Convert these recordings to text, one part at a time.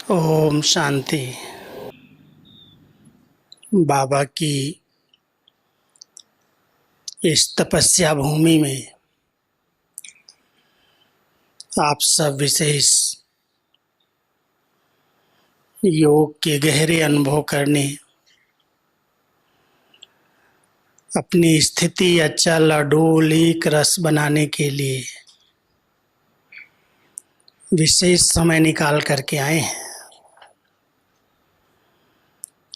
ओम शांति। बाबा की इस तपस्या भूमि में आप सब विशेष योग के गहरे अनुभव करने, अपनी स्थिति अचल अडोल एक रस बनाने के लिए विशेष समय निकाल करके आए हैं।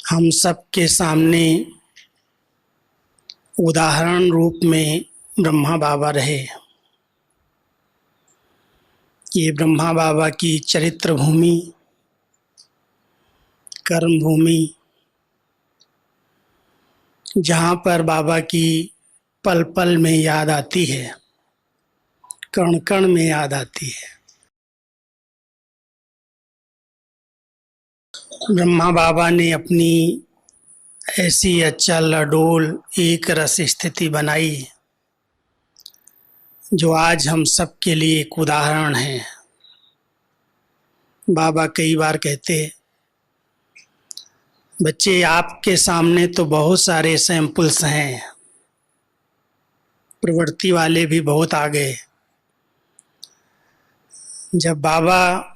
हम सब के सामने उदाहरण रूप में ब्रह्मा बाबा रहे। ये ब्रह्मा बाबा की चरित्र भूमि, कर्म भूमि, जहाँ पर बाबा की पल पल में याद आती है, कण कण में याद आती है। ब्रह्मा बाबा ने अपनी ऐसी अचल अडोल एक रस स्थिति बनाई जो आज हम सब के लिए एक उदाहरण है। बाबा कई बार कहते, बच्चे आपके सामने तो बहुत सारे सैंपल्स हैं, प्रवृत्ति वाले भी बहुत आ गए। जब बाबा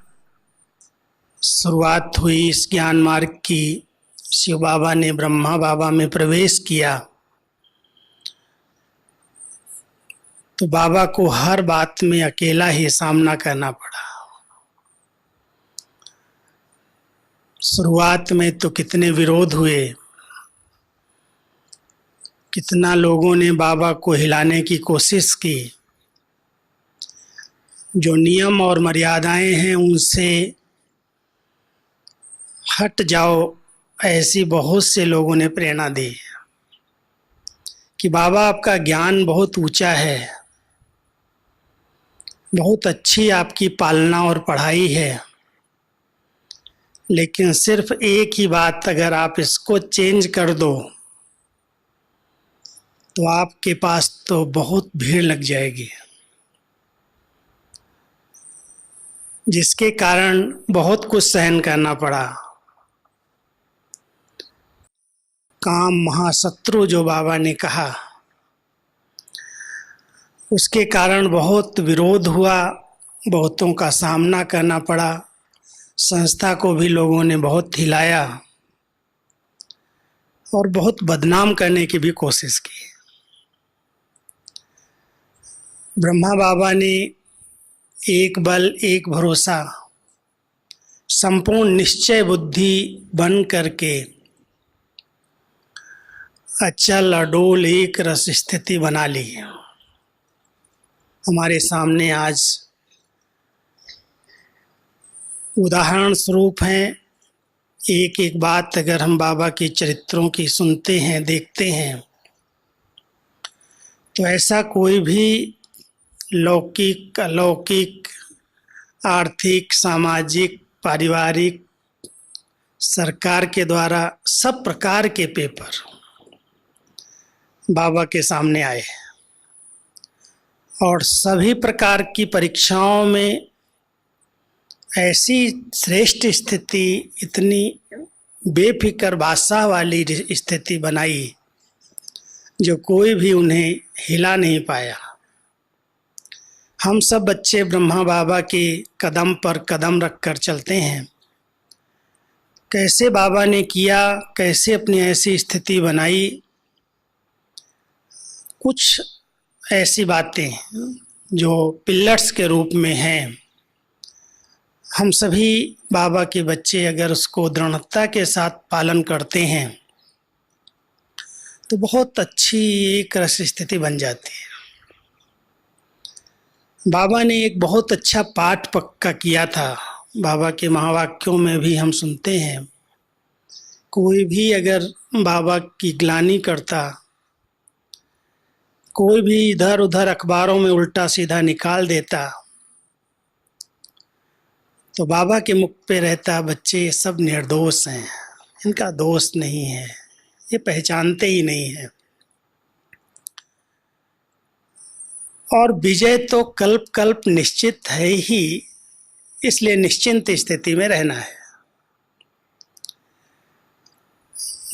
शुरुआत हुई इस ज्ञान मार्ग की, शिव बाबा ने ब्रह्मा बाबा में प्रवेश किया तो बाबा को हर बात में अकेला ही सामना करना पड़ा। शुरुआत में तो कितने विरोध हुए, कितना लोगों ने बाबा को हिलाने की कोशिश की। जो नियम और मर्यादाएं हैं उनसे हट जाओ, ऐसी बहुत से लोगों ने प्रेरणा दी कि बाबा आपका ज्ञान बहुत ऊंचा है, बहुत अच्छी आपकी पालना और पढ़ाई है, लेकिन सिर्फ एक ही बात अगर आप इसको चेंज कर दो तो आपके पास तो बहुत भीड़ लग जाएगी। जिसके कारण बहुत कुछ सहन करना पड़ा। काम महाशत्रु जो बाबा ने कहा, उसके कारण बहुत विरोध हुआ, बहुतों का सामना करना पड़ा। संस्था को भी लोगों ने बहुत हिलाया और बहुत बदनाम करने की भी कोशिश की। ब्रह्मा बाबा ने एक बल एक भरोसा, संपूर्ण निश्चय बुद्धि बन करके अचल अडोल एक रस स्थिति बना ली। हमारे सामने आज उदाहरण स्वरूप हैं। एक एक बात अगर हम बाबा के चरित्रों की सुनते हैं, देखते हैं, तो ऐसा कोई भी लौकिक अलौकिक आर्थिक सामाजिक पारिवारिक सरकार के द्वारा सब प्रकार के पेपर बाबा के सामने आए और सभी प्रकार की परीक्षाओं में ऐसी श्रेष्ठ स्थिति, इतनी बेफिक्र बादशाह वाली स्थिति बनाई जो कोई भी उन्हें हिला नहीं पाया। हम सब बच्चे ब्रह्मा बाबा के कदम पर कदम रख कर चलते हैं। कैसे बाबा ने किया, कैसे अपनी ऐसी स्थिति बनाई, कुछ ऐसी बातें जो पिलर्स के रूप में हैं। हम सभी बाबा के बच्चे अगर उसको दृढ़ता के साथ पालन करते हैं तो बहुत अच्छी एक रस स्थिति बन जाती है। बाबा ने एक बहुत अच्छा पाठ पक्का किया था। बाबा के महावाक्यों में भी हम सुनते हैं, कोई भी अगर बाबा की ग्लानि करता, कोई भी इधर उधर अखबारों में उल्टा सीधा निकाल देता, तो बाबा के मुख पे रहता, बच्चे ये सब निर्दोष हैं, इनका दोष नहीं है, ये पहचानते ही नहीं है। और विजय तो कल्प कल्प निश्चित है ही, इसलिए निश्चिंत स्थिति में रहना है।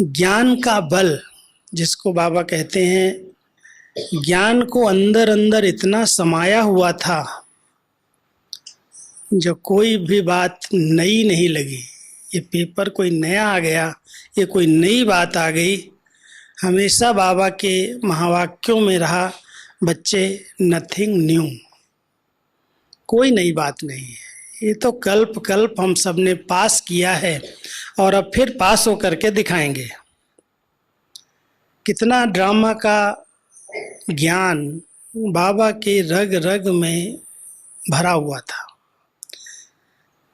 ज्ञान का बल, जिसको बाबा कहते हैं, ज्ञान को अंदर अंदर इतना समाया हुआ था जो कोई भी बात नई नहीं लगी। ये पेपर कोई नया आ गया, ये कोई नई बात आ गई, हमेशा बाबा के महावाक्यों में रहा, बच्चे नथिंग न्यू, कोई नई बात नहीं है। ये तो कल्प कल्प हम सब ने पास किया है और अब फिर पास होकर के दिखाएंगे। कितना ड्रामा का ज्ञान बाबा के रग रग में भरा हुआ था।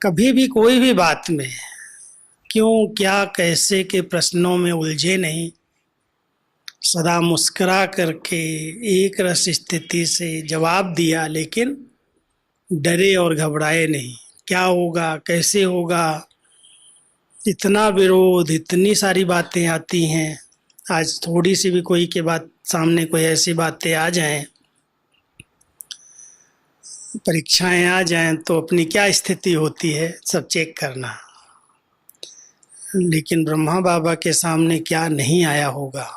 कभी भी कोई भी बात में क्यों, क्या, कैसे के प्रश्नों में उलझे नहीं, सदा मुस्कुरा करके एक रस स्थिति से जवाब दिया, लेकिन डरे और घबराए नहीं। क्या होगा, कैसे होगा, इतना विरोध, इतनी सारी बातें आती हैं। आज थोड़ी सी भी कोई के बात सामने कोई ऐसी बातें आ जाएं, परीक्षाएं आ जाएं, तो अपनी क्या स्थिति होती है सब चेक करना। लेकिन ब्रह्मा बाबा के सामने क्या नहीं आया होगा।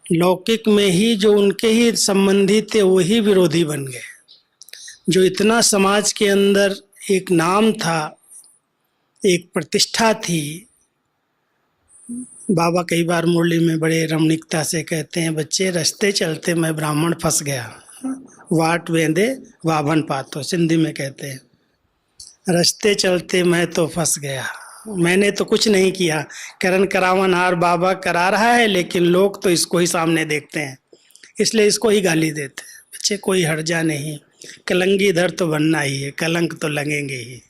लौकिक में ही जो उनके ही संबंधी थे वही विरोधी बन गए। जो इतना समाज के अंदर एक नाम था, एक प्रतिष्ठा थी। बाबा कई बार मुरली में बड़े रमणीकता से कहते हैं, बच्चे रास्ते चलते मैं ब्राह्मण फंस गया, वाट वेंदे वाभन पातो, सिंधी में कहते हैं, रास्ते चलते मैं तो फंस गया। मैंने तो कुछ नहीं किया, करण करावन हार बाबा करा रहा है, लेकिन लोग तो इसको ही सामने देखते हैं, इसलिए इसको ही गाली देते हैं। बच्चे कोई हर्जा नहीं, कलंगीधर तो बनना ही है, कलंक तो लगेंगे ही।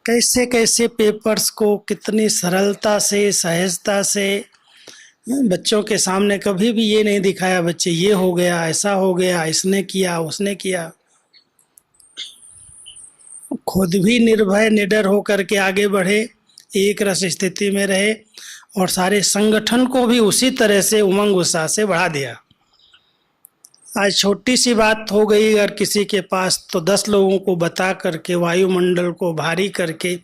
कैसे कैसे पेपर्स को कितनी सरलता से, सहजता से बच्चों के सामने कभी भी ये नहीं दिखाया, बच्चे ये हो गया, ऐसा हो गया, इसने किया, उसने किया। खुद भी निर्भय निडर होकर के आगे बढ़े, एक रस स्थिति में रहे और सारे संगठन को भी उसी तरह से उमंग उत्साह से बढ़ा दिया। आज छोटी सी बात हो गई अगर किसी के पास, तो 10 लोगों को बता करके वायुमंडल को भारी करके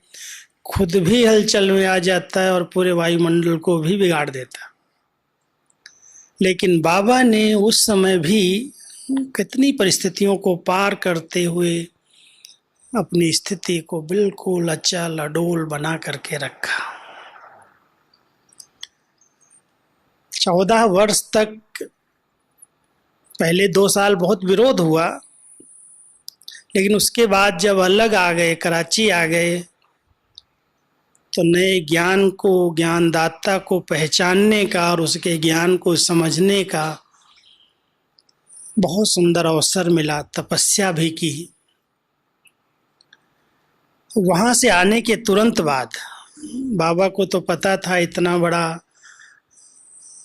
खुद भी हलचल में आ जाता है और पूरे वायुमंडल को भी बिगाड़ देता। लेकिन बाबा ने उस समय भी कितनी परिस्थितियों को पार करते हुए अपनी स्थिति को बिल्कुल अचल अडोल बना करके रखा। 14 वर्ष तक, पहले 2 साल बहुत विरोध हुआ, लेकिन उसके बाद जब अलग आ गए, कराची आ गए, तो नए ज्ञान को, ज्ञानदाता को पहचानने का और उसके ज्ञान को समझने का बहुत सुंदर अवसर मिला। तपस्या भी की। वहाँ से आने के तुरंत बाद बाबा को तो पता था इतना बड़ा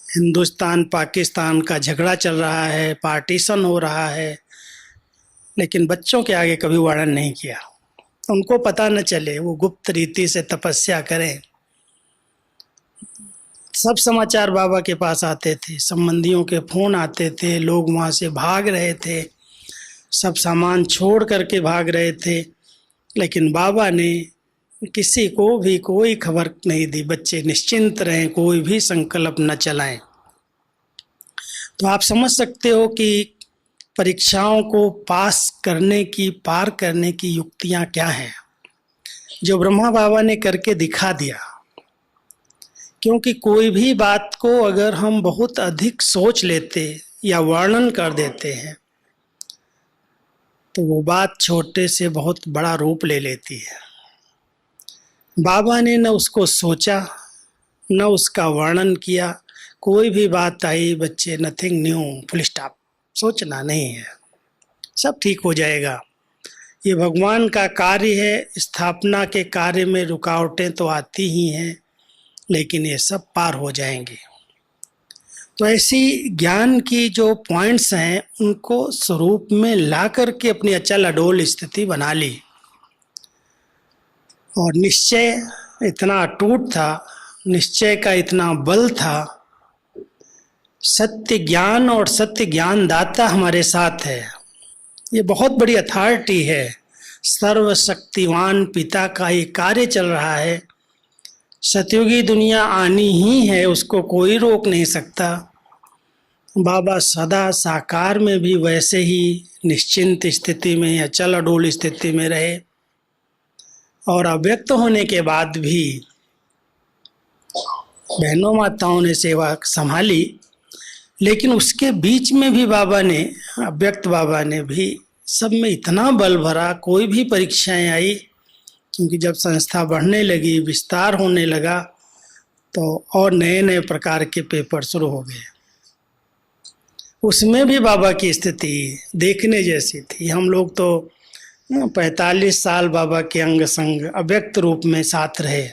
हिंदुस्तान पाकिस्तान का झगड़ा चल रहा है, पार्टीशन हो रहा है, लेकिन बच्चों के आगे कभी वर्णन नहीं किया। उनको पता न चले, वो गुप्त रीति से तपस्या करें। सब समाचार बाबा के पास आते थे, संबंधियों के फोन आते थे, लोग वहाँ से भाग रहे थे, सब सामान छोड़ करके भाग रहे थे, लेकिन बाबा ने किसी को भी कोई खबर नहीं दी। बच्चे निश्चिंत रहें, कोई भी संकल्प न चलाएं। तो आप समझ सकते हो कि परीक्षाओं को पास करने की, पार करने की युक्तियां क्या हैं, जो ब्रह्मा बाबा ने करके दिखा दिया। क्योंकि कोई भी बात को अगर हम बहुत अधिक सोच लेते या वर्णन कर देते हैं, तो वो बात छोटे से बहुत बड़ा रूप ले लेती है। बाबा ने न उसको सोचा, न उसका वर्णन किया। कोई भी बात आई, बच्चे नथिंग न्यू, फुल स्टॉप, सोचना नहीं है, सब ठीक हो जाएगा। ये भगवान का कार्य है। स्थापना के कार्य में रुकावटें तो आती ही हैं, लेकिन ये सब पार हो जाएंगे। तो ऐसी ज्ञान की जो पॉइंट्स हैं, उनको स्वरूप में ला करके अपनी अचल अडोल स्थिति बना ली। और निश्चय इतना अटूट था, निश्चय का इतना बल था। सत्य ज्ञान और सत्य ज्ञान दाता हमारे साथ है। ये बहुत बड़ी अथॉरिटी है। सर्वशक्तिवान पिता का ये कार्य चल रहा है। सतयुगी दुनिया आनी ही है, उसको कोई रोक नहीं सकता। बाबा सदा साकार में भी वैसे ही निश्चिंत स्थिति में या चल अडोल स्थिति में रहे, और अव्यक्त होने के बाद भी बहनों माताओं ने सेवा संभाली। लेकिन उसके बीच में भी बाबा ने, अव्यक्त बाबा ने भी सब में इतना बल भरा, कोई भी परीक्षाएं आई, क्योंकि जब संस्था बढ़ने लगी, विस्तार होने लगा, तो और नए नए प्रकार के पेपर शुरू हो गए। उसमें भी बाबा की स्थिति देखने जैसी थी। हम लोग तो 45 साल बाबा के अंग संग अव्यक्त रूप में साथ रहे।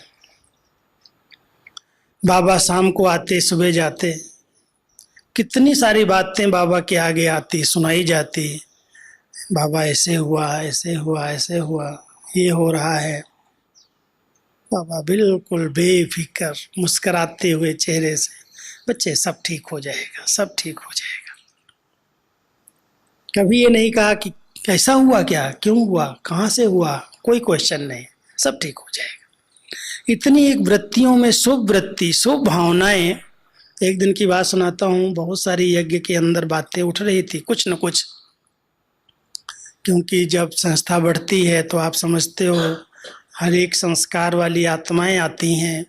बाबा शाम को आते, सुबह जाते, कितनी सारी बातें बाबा के आगे आती, सुनाई जाती। बाबा ऐसे हुआ, ऐसे हुआ, ऐसे हुआ, ये हो रहा है। बाबा बिल्कुल बेफिक्र मुस्कुराते हुए चेहरे से, बच्चे सब ठीक हो जाएगा, सब ठीक हो जाएगा। कभी ये नहीं कहा कि कैसा हुआ, क्या, क्यों हुआ, कहाँ से हुआ, कोई क्वेश्चन नहीं, सब ठीक हो जाएगा। इतनी एक वृत्तियों में शुभ वृत्ति, शुभ भावनाएं। एक दिन की बात सुनाता हूँ, बहुत सारी यज्ञ के अंदर बातें उठ रही थी, कुछ न कुछ, क्योंकि जब संस्था बढ़ती है तो आप समझते हो हर एक संस्कार वाली आत्माएं आती हैं।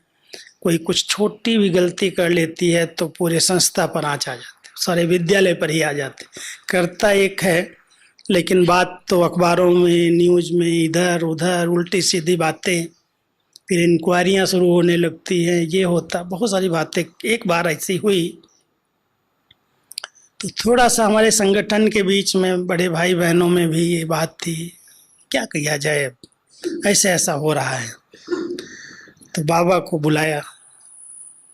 कोई कुछ छोटी भी गलती कर लेती है तो पूरे संस्था पर आँच आ जाते, सारे विद्यालय पर ही आ जाते। करता एक है, लेकिन बात तो अखबारों में, न्यूज़ में, इधर उधर उल्टी सीधी बातें, फिर इंक्वायरियाँ शुरू होने लगती हैं, ये होता, बहुत सारी बातें। एक बार ऐसी हुई तो थोड़ा सा हमारे संगठन के बीच में, बड़े भाई बहनों में भी ये बात थी, क्या किया जाए, ऐसे ऐसा हो रहा है। तो बाबा को बुलाया।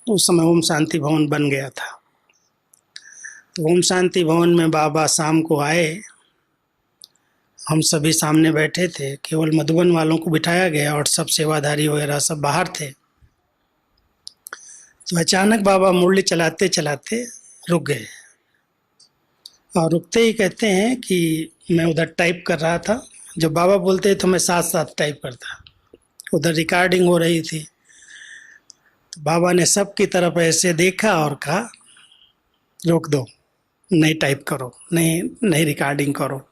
उस समय ओम शांति भवन बन गया था। तो ओम शांति भवन में बाबा शाम को आए, हम सभी सामने बैठे थे, केवल मधुबन वालों को बिठाया गया और सब सेवाधारी वगैरह सब बाहर थे। तो अचानक बाबा मुरली चलाते चलाते रुक गए, और रुकते ही कहते हैं कि मैं उधर टाइप कर रहा था। जब बाबा बोलते तो मैं साथ साथ टाइप करता, उधर रिकॉर्डिंग हो रही थी। तो बाबा ने सबकी तरफ ऐसे देखा और कहा, रोक दो, नहीं टाइप करो, नहीं रिकॉर्डिंग करो।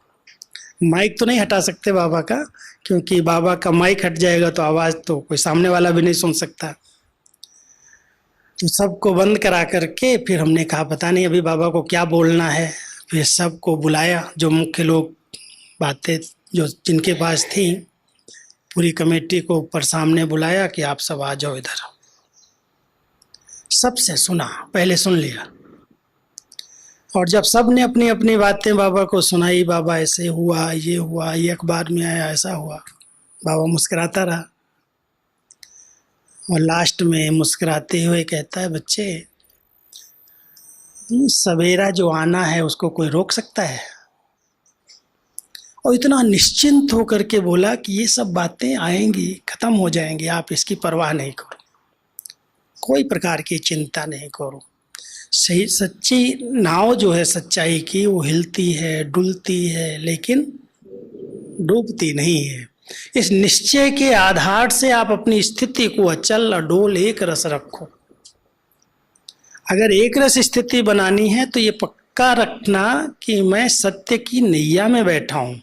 माइक तो नहीं हटा सकते बाबा का, क्योंकि बाबा का माइक हट जाएगा तो आवाज़ तो कोई सामने वाला भी नहीं सुन सकता। तो सबको बंद करा करके फिर हमने कहा पता नहीं अभी बाबा को क्या बोलना है। फिर सबको बुलाया, जो मुख्य लोग, बातें जो जिनके पास थी, पूरी कमेटी को ऊपर सामने बुलाया कि आप सब आ जाओ इधर। सबसे सुना, पहले सुन लिया, और जब सब ने अपनी अपनी बातें बाबा को सुनाई, बाबा ऐसे हुआ, ये अखबार में आया, ऐसा हुआ, बाबा मुस्कुराता रहा। और लास्ट में मुस्कुराते हुए कहता है, बच्चे, सवेरा जो आना है उसको कोई रोक सकता है? और इतना निश्चिंत होकर के बोला कि ये सब बातें आएंगी, खत्म हो जाएंगी, आप इसकी परवाह नहीं करो, कोई प्रकार की चिंता नहीं करो। सही सच्ची नाव जो है सच्चाई की, वो हिलती है, डुलती है, लेकिन डूबती नहीं है। इस निश्चय के आधार से आप अपनी स्थिति को अचल अडोल एक रस रखो। अगर एक रस स्थिति बनानी है तो ये पक्का रखना कि मैं सत्य की नैया में बैठा हूँ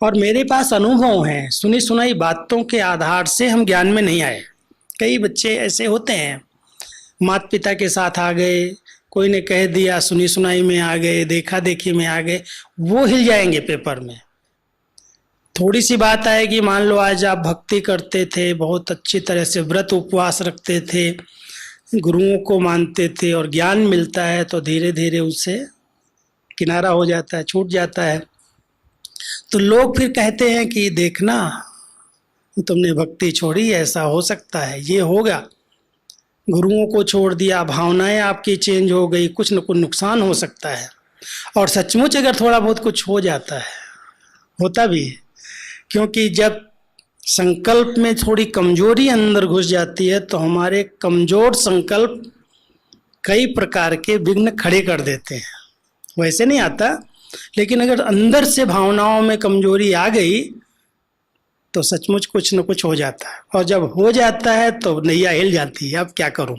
और मेरे पास अनुभव हैं। सुनी सुनाई बातों के आधार से हम ज्ञान में नहीं आए। कई बच्चे ऐसे होते हैं, माता पिता के साथ आ गए, कोई ने कह दिया, सुनी सुनाई में आ गए, देखा देखी में आ गए, वो हिल जाएंगे पेपर में। थोड़ी सी बात आएगी, मान लो आज आप भक्ति करते थे, बहुत अच्छी तरह से व्रत उपवास रखते थे, गुरुओं को मानते थे और ज्ञान मिलता है, तो धीरे धीरे उससे किनारा हो जाता है, छूट जाता है। तो लोग फिर कहते हैं कि देखना तुमने भक्ति छोड़ी, ऐसा हो सकता है, ये होगा, गुरुओं को छोड़ दिया, भावनाएं आपकी चेंज हो गई, कुछ न कुछ नुकसान हो सकता है। और सचमुच अगर थोड़ा बहुत कुछ हो जाता है, होता भी है, क्योंकि जब संकल्प में थोड़ी कमजोरी अंदर घुस जाती है तो हमारे कमजोर संकल्प कई प्रकार के विघ्न खड़े कर देते हैं। वैसे नहीं आता, लेकिन अगर अंदर से भावनाओं में कमजोरी आ गई तो सचमुच कुछ न कुछ हो जाता है, और जब हो जाता है तो नैया हिल जाती है। अब क्या करूं?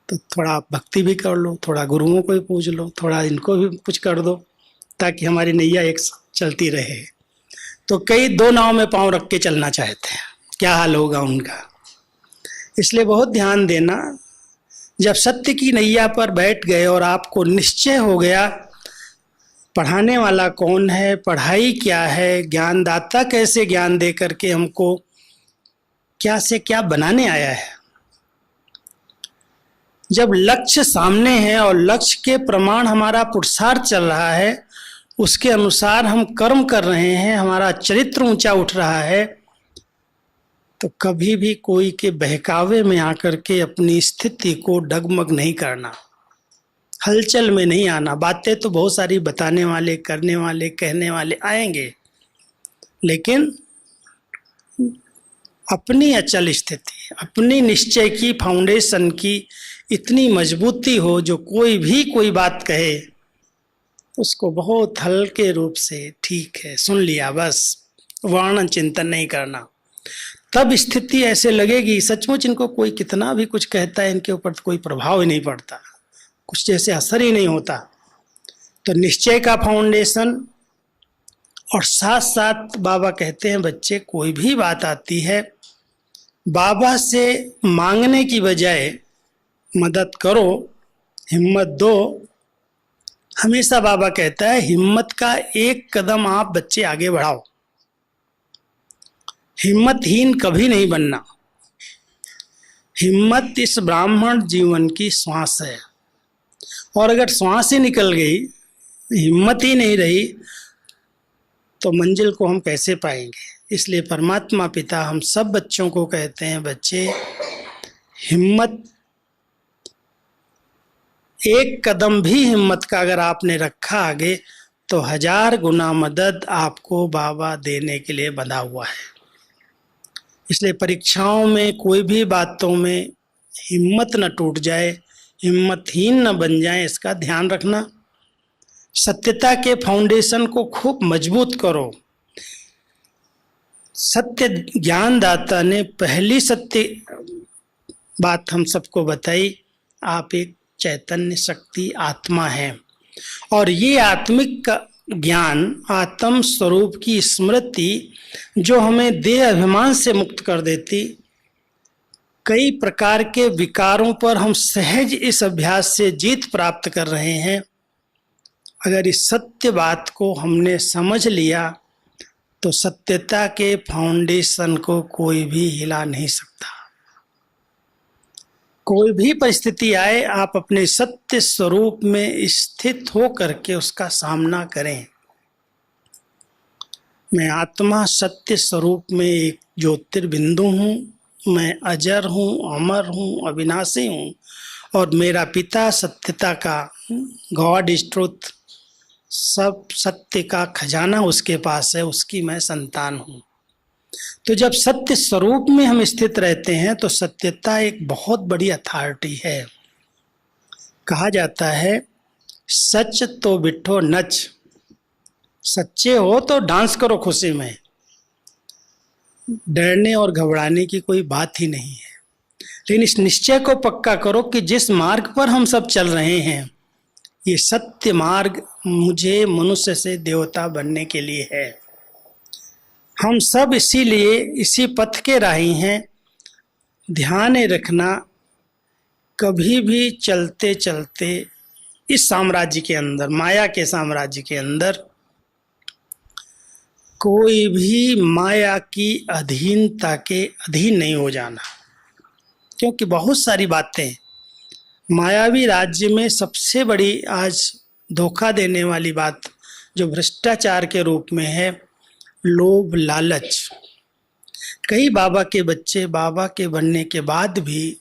तो थोड़ा भक्ति भी कर लो, थोड़ा गुरुओं को भी पूछ लो, थोड़ा इनको भी कुछ कर दो, ताकि हमारी नैया एक चलती रहे। तो कई दो नाव में पांव रख के चलना चाहते हैं, क्या हाल होगा उनका। इसलिए बहुत ध्यान देना। जब सत्य की नैया पर बैठ गए और आपको निश्चय हो गया पढ़ाने वाला कौन है, पढ़ाई क्या है, ज्ञानदाता कैसे ज्ञान दे करके हमको क्या से क्या बनाने आया है, जब लक्ष्य सामने है और लक्ष्य के प्रमाण हमारा पुरुषार्थ चल रहा है, उसके अनुसार हम कर्म कर रहे हैं, हमारा चरित्र ऊंचा उठ रहा है, तो कभी भी कोई के बहकावे में आकर के अपनी स्थिति को डगमग नहीं करना, हलचल में नहीं आना। बातें तो बहुत सारी बताने वाले, करने वाले, कहने वाले आएंगे, लेकिन अपनी अचल स्थिति, अपनी निश्चय की फाउंडेशन की इतनी मजबूती हो, जो कोई भी कोई बात कहे उसको बहुत हल्के रूप से ठीक है सुन लिया, बस वर्णन चिंतन नहीं करना। तब स्थिति ऐसे लगेगी सचमुच इनको कोई कितना भी कुछ कहता है, इनके ऊपर कोई प्रभाव ही नहीं पड़ता, कुछ जैसे असर ही नहीं होता। तो निश्चय का फाउंडेशन, और साथ साथ बाबा कहते हैं बच्चे कोई भी बात आती है बाबा से मांगने की बजाय मदद करो, हिम्मत दो। हमेशा बाबा कहता है हिम्मत का एक कदम आप बच्चे आगे बढ़ाओ, हिम्मतहीन कभी नहीं बनना। हिम्मत इस ब्राह्मण जीवन की श्वास है, और अगर श्वास ही निकल गई, हिम्मत ही नहीं रही, तो मंजिल को हम कैसे पाएंगे। इसलिए परमात्मा पिता हम सब बच्चों को कहते हैं बच्चे हिम्मत, एक कदम भी हिम्मत का अगर आपने रखा आगे, तो 1000 गुना मदद आपको बाबा देने के लिए बंधा हुआ है। इसलिए परीक्षाओं में, कोई भी बातों में हिम्मत न टूट जाए, हिम्मतहीन न बन जाए, इसका ध्यान रखना। सत्यता के फाउंडेशन को खूब मजबूत करो। सत्य ज्ञानदाता ने पहली सत्य बात हम सबको बताई, आप एक चैतन्य शक्ति आत्मा है, और ये आत्मिक ज्ञान, आत्म स्वरूप की स्मृति जो हमें देह अभिमान से मुक्त कर देती। कई प्रकार के विकारों पर हम सहज इस अभ्यास से जीत प्राप्त कर रहे हैं। अगर इस सत्य बात को हमने समझ लिया तो सत्यता के फाउंडेशन को कोई भी हिला नहीं सकता। कोई भी परिस्थिति आए, आप अपने सत्य स्वरूप में स्थित हो करके उसका सामना करें। मैं आत्मा सत्य स्वरूप में एक ज्योतिर्बिंदु हूँ, मैं अजर हूँ, अमर हूँ, अविनाशी हूँ, और मेरा पिता सत्यता का, गॉड इज ट्रुथ, सब सत्य का खजाना उसके पास है, उसकी मैं संतान हूँ। तो जब सत्य स्वरूप में हम स्थित रहते हैं तो सत्यता एक बहुत बड़ी अथॉरिटी है। कहा जाता है सच तो बिठो नच, सच्चे हो तो डांस करो खुशी में, डरने और घबराने की कोई बात ही नहीं है। लेकिन इस निश्चय को पक्का करो कि जिस मार्ग पर हम सब चल रहे हैं, ये सत्य मार्ग मुझे मनुष्य से देवता बनने के लिए है। हम सब इसीलिए इसी पथ के राही हैं। ध्यान रखना, कभी भी चलते चलते इस साम्राज्य के अंदर, माया के साम्राज्य के अंदर, कोई भी माया की अधीनता के अधीन नहीं हो जाना। क्योंकि बहुत सारी बातें, मायावी राज्य में सबसे बड़ी आज धोखा देने वाली बात जो भ्रष्टाचार के रूप में है, लोभ, लालच। कई बाबा के बच्चे बाबा के बनने के बाद भी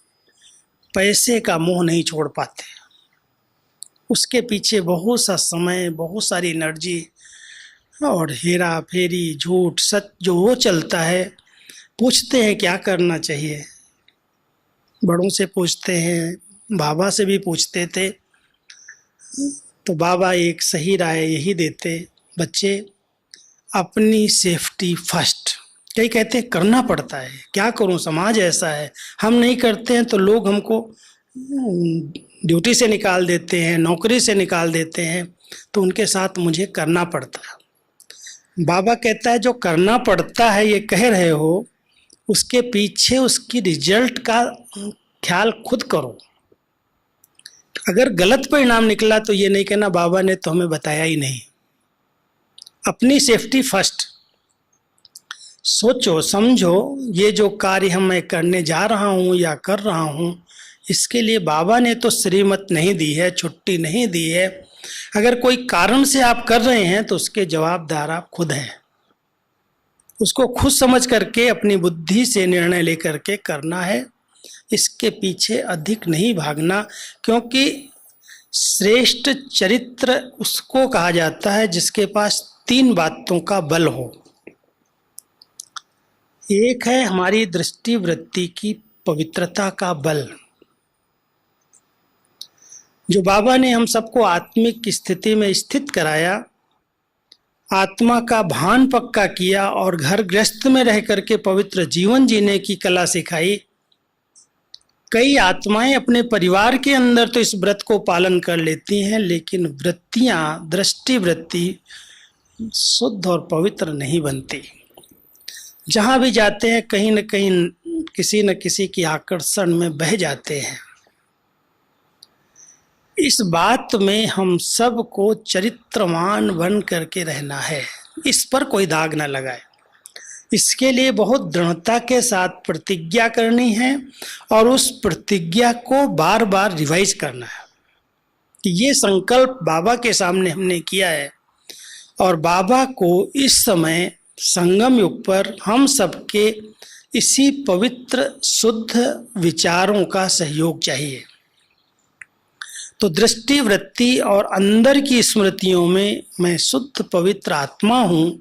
पैसे का मोह नहीं छोड़ पाते, उसके पीछे बहुत सा समय, बहुत सारी एनर्जी और हेरा फेरी, झूठ सच जो वो चलता है। पूछते हैं क्या करना चाहिए, बड़ों से पूछते हैं, बाबा से भी पूछते थे, तो बाबा एक सही राय यही देते, बच्चे अपनी सेफ्टी फर्स्ट, कई कहते हैं करना पड़ता है, क्या करूं समाज ऐसा है, हम नहीं करते हैं तो लोग हमको ड्यूटी से निकाल देते हैं, नौकरी से निकाल देते हैं, तो उनके साथ मुझे करना पड़ता है। बाबा कहता है जो करना पड़ता है ये कह रहे हो, उसके पीछे उसकी रिजल्ट का ख्याल खुद करो। अगर गलत परिणाम निकला तो ये नहीं कहना बाबा ने तो हमें बताया ही नहीं। अपनी सेफ्टी फर्स्ट। सोचो समझो, ये जो कार्य मैं करने जा रहा हूँ या कर रहा हूँ, इसके लिए बाबा ने तो श्रीमत नहीं दी है, छुट्टी नहीं दी है। अगर कोई कारण से आप कर रहे हैं तो उसके जवाबदार आप खुद हैं। उसको खुद समझ करके अपनी बुद्धि से निर्णय लेकर के करना है, इसके पीछे अधिक नहीं भागना। क्योंकि श्रेष्ठ चरित्र उसको कहा जाता है जिसके पास 3 बातों का बल हो। एक है हमारी दृष्टि वृत्ति की पवित्रता का बल, जो बाबा ने हम सबको आत्मिक स्थिति में स्थित कराया, आत्मा का भान पक्का किया और घर गृहस्थ में रह करके पवित्र जीवन जीने की कला सिखाई। कई आत्माएं अपने परिवार के अंदर तो इस व्रत को पालन कर लेती हैं, लेकिन वृत्तियां, दृष्टि वृत्ति शुद्ध और पवित्र नहीं बनती। जहां भी जाते हैं कहीं न कहीं किसी न किसी की आकर्षण में बह जाते हैं। इस बात में हम सबको चरित्रवान बन करके रहना है, इस पर कोई दाग न लगाए। इसके लिए बहुत दृढ़ता के साथ प्रतिज्ञा करनी है और उस प्रतिज्ञा को बार बार रिवाइज करना है। ये संकल्प बाबा के सामने हमने किया है और बाबा को इस समय संगम युग पर हम सबके इसी पवित्र शुद्ध विचारों का सहयोग चाहिए। तो दृष्टि वृत्ति और अंदर की स्मृतियों में मैं शुद्ध पवित्र आत्मा हूँ,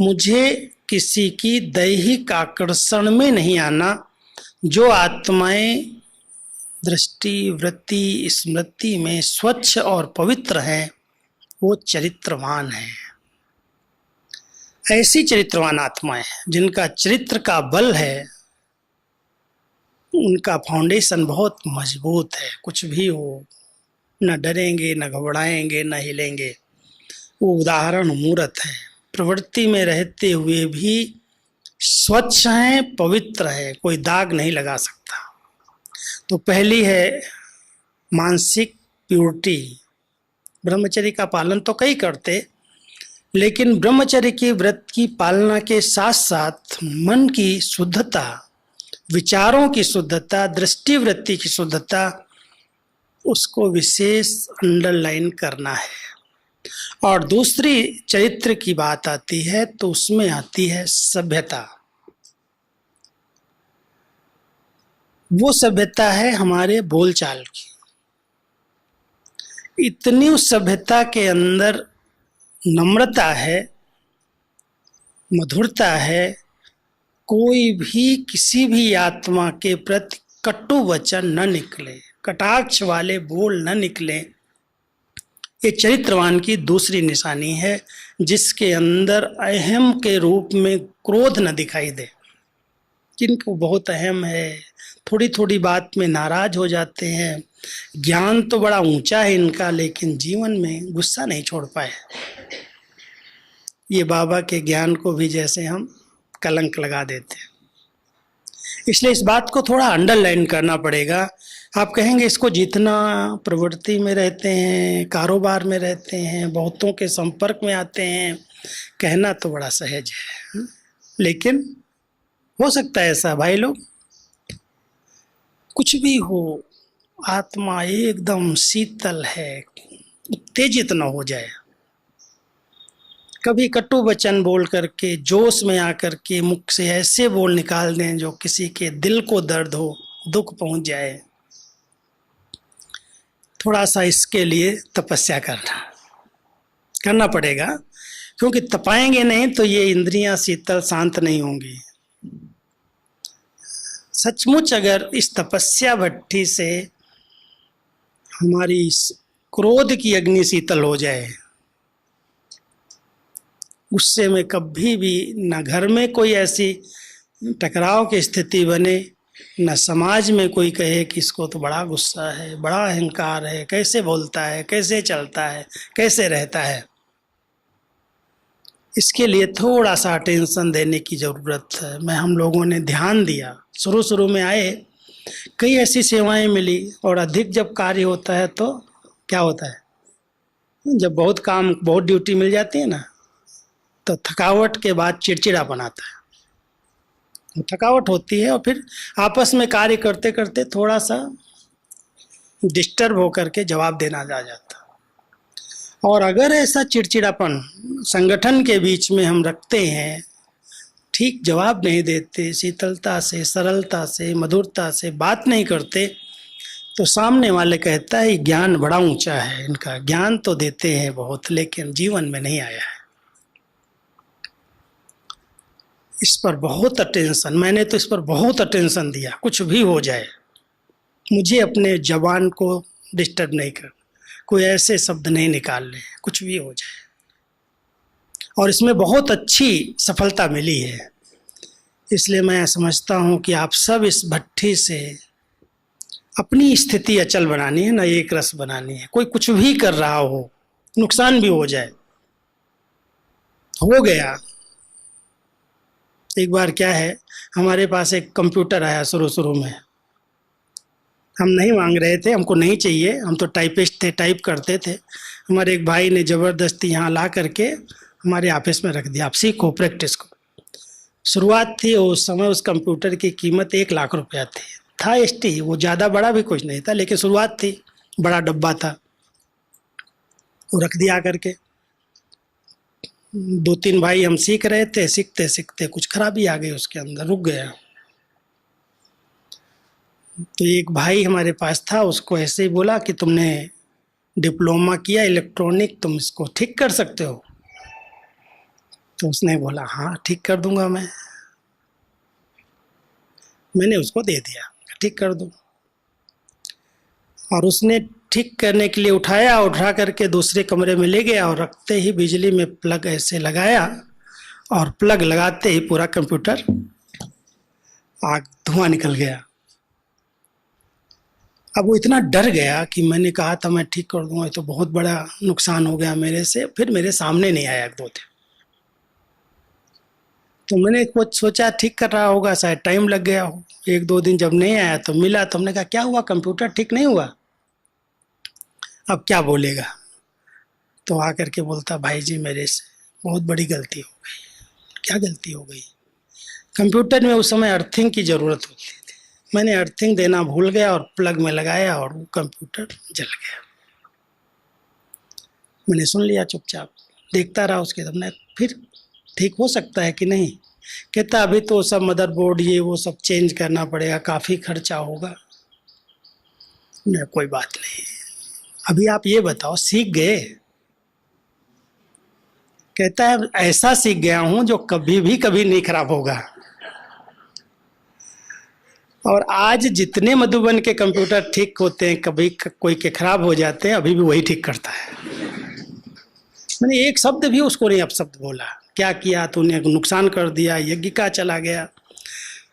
मुझे किसी की दैहिक आकर्षण में नहीं आना। जो आत्माएं दृष्टि वृत्ति स्मृति में स्वच्छ और पवित्र हैं वो चरित्रवान हैं। ऐसी चरित्रवान आत्माएं जिनका चरित्र का बल है, उनका फाउंडेशन बहुत मजबूत है। कुछ भी हो, न डरेंगे, न घबराएंगे, न हिलेंगे। वो उदाहरण मूर्त है, प्रवृत्ति में रहते हुए भी स्वच्छ हैं, पवित्र है, कोई दाग नहीं लगा सकता। तो पहली है मानसिक प्योरिटी। ब्रह्मचर्य का पालन तो कई करते, लेकिन ब्रह्मचर्य की व्रत की पालना के साथ साथ मन की शुद्धता, विचारों की शुद्धता, दृष्टि वृत्ति की शुद्धता, उसको विशेष अंडरलाइन करना है। और दूसरी चरित्र की बात आती है तो उसमें आती है सभ्यता। वो सभ्यता है हमारे बोलचाल की। इतनी उस सभ्यता के अंदर नम्रता है, मधुरता है, कोई भी किसी भी आत्मा के प्रति कटु वचन न निकले, कटाक्ष वाले बोल न निकले। ये चरित्रवान की दूसरी निशानी है, जिसके अंदर अहम के रूप में क्रोध न दिखाई दे। जिनको बहुत अहम है, थोड़ी थोड़ी बात में नाराज हो जाते हैं, ज्ञान तो बड़ा ऊंचा है इनका, लेकिन जीवन में गुस्सा नहीं छोड़ पाए। ये बाबा के ज्ञान को भी जैसे हम कलंक लगा देते हैं। इसलिए इस बात को थोड़ा अंडरलाइन करना पड़ेगा। आप कहेंगे इसको जितना प्रवृत्ति में रहते हैं, कारोबार में रहते हैं, बहुतों के संपर्क में आते हैं, कहना तो बड़ा सहज है, लेकिन हो सकता है ऐसा भाई लोग, कुछ भी हो, आत्मा एकदम शीतल है, उत्तेजित न हो जाए। कभी कटु वचन बोल करके, जोश में आकर के मुख से ऐसे बोल निकाल दें जो किसी के दिल को दर्द हो, दुख पहुंच जाए। थोड़ा सा इसके लिए तपस्या करना पड़ेगा, क्योंकि तपाएंगे नहीं तो ये इंद्रियां शीतल शांत नहीं होंगी। सचमुच अगर इस तपस्या भट्टी से हमारी क्रोध की अग्नि शीतल हो जाए, गुस्से में कभी भी न घर में कोई ऐसी टकराव की स्थिति बने, न समाज में कोई कहे कि इसको तो बड़ा गुस्सा है, बड़ा अहंकार है, कैसे बोलता है, कैसे चलता है, कैसे रहता है। इसके लिए थोड़ा सा अटेंशन देने की ज़रूरत है। मैं हम लोगों ने ध्यान दिया, शुरू शुरू में आए, कई ऐसी सेवाएं मिली, और अधिक जब कार्य होता है तो क्या होता है, जब बहुत काम, बहुत ड्यूटी मिल जाती है ना, तो थकावट के बाद चिड़चिड़ापन आता है, थकावट होती है, और फिर आपस में कार्य करते करते थोड़ा सा डिस्टर्ब होकर के जवाब देना आ जाता। और अगर ऐसा चिड़चिड़ापन संगठन के बीच में हम रखते हैं, ठीक जवाब नहीं देते, शीतलता से, सरलता से, मधुरता से बात नहीं करते, तो सामने वाले कहता है ज्ञान बड़ा ऊंचा है इनका, ज्ञान तो देते हैं बहुत, लेकिन जीवन में नहीं आया है। इस पर बहुत अटेंशन, मैंने तो इस पर बहुत अटेंशन दिया। कुछ भी हो जाए, मुझे अपने जबान को डिस्टर्ब नहीं कर, कोई ऐसे शब्द नहीं निकालने, कुछ भी हो जाए। और इसमें बहुत अच्छी सफलता मिली है। इसलिए मैं समझता हूँ कि आप सब इस भट्ठी से अपनी स्थिति अचल बनानी है ना, एक रस बनानी है। कोई कुछ भी कर रहा हो, नुकसान भी हो जाए, हो गया। एक बार क्या है, हमारे पास एक कंप्यूटर आया शुरू शुरू में, हम नहीं मांग रहे थे, हमको नहीं चाहिए, हम तो टाइपिस्ट थे, टाइप करते थे। हमारे एक भाई ने ज़बरदस्ती यहाँ ला करके हमारे ऑफिस में रख दिया, आप सीखो, प्रैक्टिस को। शुरुआत थी, उस समय उस कंप्यूटर की कीमत 1 लाख रुपया थी। था एसटी, वो ज़्यादा बड़ा भी कुछ नहीं था, लेकिन शुरुआत थी, बड़ा डब्बा था, वो रख दिया करके। 2-3 भाई हम सीख रहे थे, सीखते सीखते कुछ खराबी आ गई उसके अंदर, रुक गया। तो एक भाई हमारे पास था, उसको ऐसे ही बोला कि तुमने डिप्लोमा किया इलेक्ट्रॉनिक, तुम इसको ठीक कर सकते हो? तो उसने बोला हाँ ठीक कर दूंगा मैं। मैंने उसको दे दिया, ठीक कर दो। और उसने ठीक करने के लिए उठाया, उठा करके दूसरे कमरे में ले गया, और रखते ही बिजली में प्लग ऐसे लगाया, और प्लग लगाते ही पूरा कंप्यूटर आग, धुआं निकल गया। अब वो इतना डर गया कि मैंने कहा था मैं ठीक कर दूंगा, ये तो बहुत बड़ा नुकसान हो गया मेरे से। फिर मेरे सामने नहीं आया 1-2 दिन, तो मैंने कुछ सोचा ठीक कर रहा होगा, शायद टाइम लग गया हो। 1-2 दिन जब नहीं आया तो मिला, तो हमने कहा क्या हुआ, कंप्यूटर ठीक नहीं हुआ? अब क्या बोलेगा, तो आकर के बोलता भाई जी मेरे से बहुत बड़ी गलती हो गई। क्या गलती हो गई? कंप्यूटर में उस समय अर्थिंग की ज़रूरत होती थी, मैंने अर्थिंग देना भूल गया और प्लग में लगाया, और वो कंप्यूटर जल गया। मैंने सुन लिया चुपचाप, देखता रहा उसके, तब मैं फिर ठीक हो सकता है कि नहीं? कहता अभी तो सब मदरबोर्ड ये वो सब चेंज करना पड़ेगा, काफ़ी खर्चा होगा। मैं कोई बात नहीं, अभी आप ये बताओ सीख गए? कहता है ऐसा सीख गया हूं जो कभी भी कभी नहीं खराब होगा। और आज जितने मधुबन के कंप्यूटर ठीक होते हैं, कभी कोई के खराब हो जाते हैं, अभी भी वही ठीक करता है। मैंने एक शब्द भी उसको नहीं अपशब्द बोला। क्या किया तूने, नुकसान कर दिया, यज्ञ का चला गया।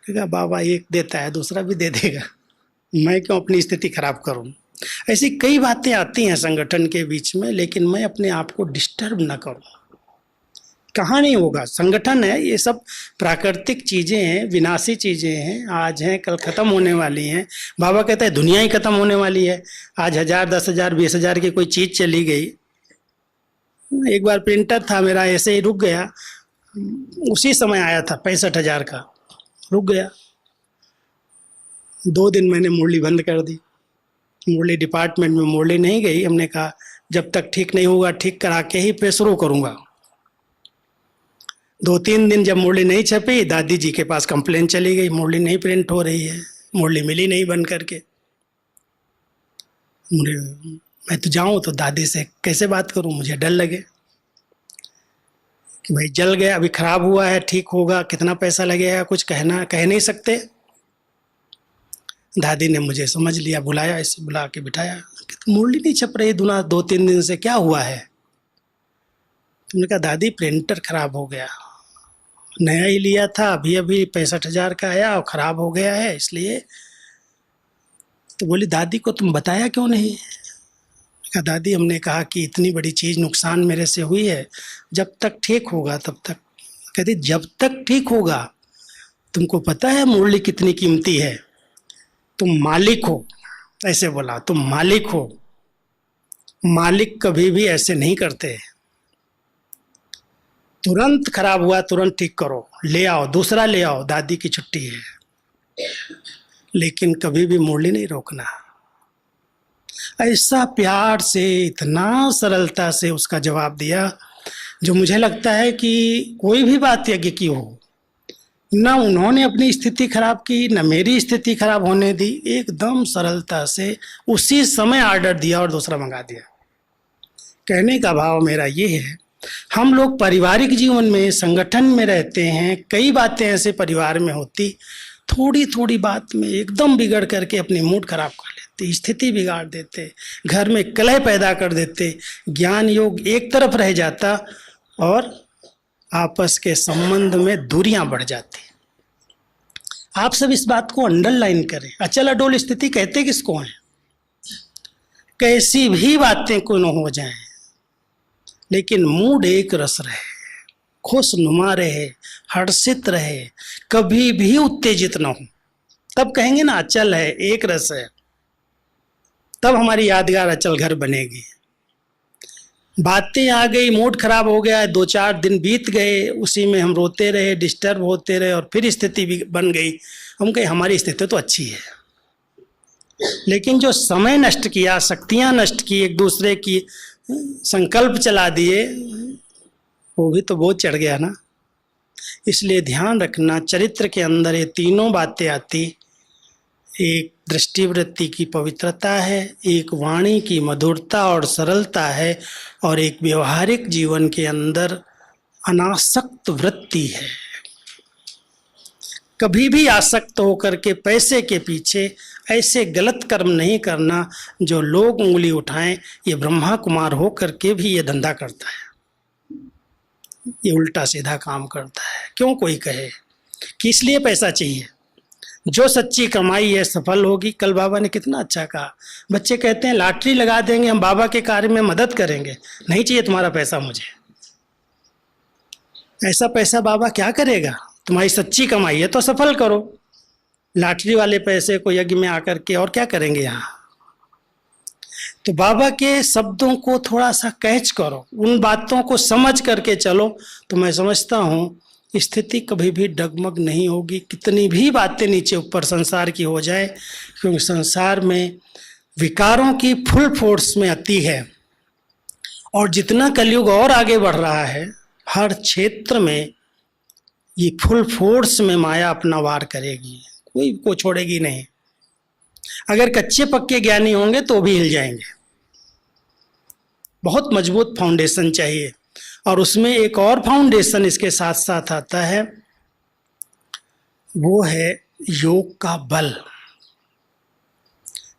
कहा बाबा एक देता है दूसरा भी दे देगा, मैं क्यों अपनी स्थिति खराब करूं? ऐसी कई बातें आती हैं संगठन के बीच में, लेकिन मैं अपने आप को डिस्टर्ब ना करूं। कहाँ नहीं होगा, संगठन है, ये सब प्राकृतिक चीजें हैं, विनाशी चीजें हैं, आज हैं कल खत्म होने वाली हैं। बाबा कहता है दुनिया ही खत्म होने वाली है। आज 1000, 10,000, 20,000 की कोई चीज चली गई। एक बार प्रिंटर था मेरा, ऐसे ही रुक गया, उसी समय आया था 65,000 का, रुक गया। 2 दिन मैंने मुरली बंद कर दी, मुरली डिपार्टमेंट में मुरली नहीं गई। हमने कहा जब तक ठीक नहीं होगा, ठीक करा के ही फिर शुरू करूंगा। 2-3 दिन जब मुरली नहीं छपी, दादी जी के पास कंप्लेन चली गई, मुरली नहीं प्रिंट हो रही है, मुरली मिली नहीं बन करके। मैं तो जाऊं तो दादी से कैसे बात करूं, मुझे डर लगे कि भाई जल गया, अभी खराब हुआ है, ठीक होगा, कितना पैसा लगेगा, कुछ कह नहीं सकते। दादी ने मुझे समझ लिया, बुलाया, ऐसे बुला के बिठाया कि तो मुरली नहीं छप रही 2-3 दिन से, क्या हुआ है? तुमने कहा दादी प्रिंटर खराब हो गया, नया ही लिया था, अभी अभी 65,000 का आया और खराब हो गया है इसलिए। तो बोली दादी को तुम बताया क्यों नहीं? कहा दादी हमने कहा कि इतनी बड़ी चीज़ नुकसान मेरे से हुई है, जब तक ठीक होगा तब तक। कहती जब तक ठीक होगा? तुमको पता है मूल्य कितनी कीमती है? तुम मालिक हो, ऐसे बोला, तुम मालिक हो, मालिक कभी भी ऐसे नहीं करते। तुरंत खराब हुआ तुरंत ठीक करो, ले आओ दूसरा ले आओ, दादी की छुट्टी है। लेकिन कभी भी मूल्य नहीं रोकना। ऐसा प्यार से, इतना सरलता से उसका जवाब दिया, जो मुझे लगता है कि कोई भी बात यज्ञ की हो, ना उन्होंने अपनी स्थिति खराब की, ना मेरी स्थिति खराब होने दी, एकदम सरलता से उसी समय ऑर्डर दिया और दूसरा मंगा दिया। कहने का भाव मेरा ये है, हम लोग पारिवारिक जीवन में, संगठन में रहते हैं, कई बातें ऐसे परिवार में होती, थोड़ी थोड़ी बात में एकदम बिगड़ करके अपनी मूड खराब कर लेते, स्थिति बिगाड़ देते, घर में कलह पैदा कर देते, ज्ञान योग एक तरफ रह जाता और आपस के संबंध में दूरियां बढ़ जाती। आप सब इस बात को अंडरलाइन करें। अचल अडोल स्थिति कहते किसको हैं? कैसी भी बातें क्यों न हो जाएं, लेकिन मूड एक रस रहे, खुश नुमा रहे, हर्षित रहे, कभी भी उत्तेजित न हो, तब कहेंगे ना अचल है, एक रस है, तब हमारी यादगार अचल घर बनेगी। बातें आ गई, मूड खराब हो गया, 2-4 दिन बीत गए, उसी में हम रोते रहे, डिस्टर्ब होते रहे और फिर स्थिति भी बन गई। हम कहे हमारी स्थिति तो अच्छी है, लेकिन जो समय नष्ट किया, शक्तियां नष्ट की, एक दूसरे की संकल्प चला दिए, वो भी तो बहुत चढ़ गया ना। इसलिए ध्यान रखना, चरित्र के अंदर ये तीनों बातें आती। एक दृष्टिवृत्ति की पवित्रता है, एक वाणी की मधुरता और सरलता है, और एक व्यवहारिक जीवन के अंदर अनासक्त वृत्ति है। कभी भी आसक्त होकर के पैसे के पीछे ऐसे गलत कर्म नहीं करना जो लोग उंगली उठाएं, ये ब्रह्मा कुमार हो करके भी ये धंधा करता है, ये उल्टा सीधा काम करता है। क्यों कोई कहे कि इसलिए पैसा चाहिए, जो सच्ची कमाई है सफल होगी। कल बाबा ने कितना अच्छा कहा, बच्चे कहते हैं लॉटरी लगा देंगे, हम बाबा के कार्य में मदद करेंगे। नहीं चाहिए तुम्हारा पैसा मुझे, ऐसा पैसा बाबा क्या करेगा? तुम्हारी सच्ची कमाई है तो सफल करो, लॉटरी वाले पैसे को यज्ञ में आकर के और क्या करेंगे यहाँ? तो बाबा के शब्दों को थोड़ा सा कैच करो, उन बातों को समझ करके चलो, तो मैं समझता हूँ स्थिति कभी भी डगमग नहीं होगी, कितनी भी बातें नीचे ऊपर संसार की हो जाए, क्योंकि संसार में विकारों की फुल फोर्स में आती है। और जितना कलयुग और आगे बढ़ रहा है, हर क्षेत्र में ये फुल फोर्स में माया अपना वार करेगी, कोई को छोड़ेगी नहीं। अगर कच्चे पक्के ज्ञानी होंगे तो भी हिल जाएंगे। बहुत मजबूत फाउंडेशन चाहिए, और उसमें एक और फाउंडेशन इसके साथ साथ आता है, वो है योग का बल।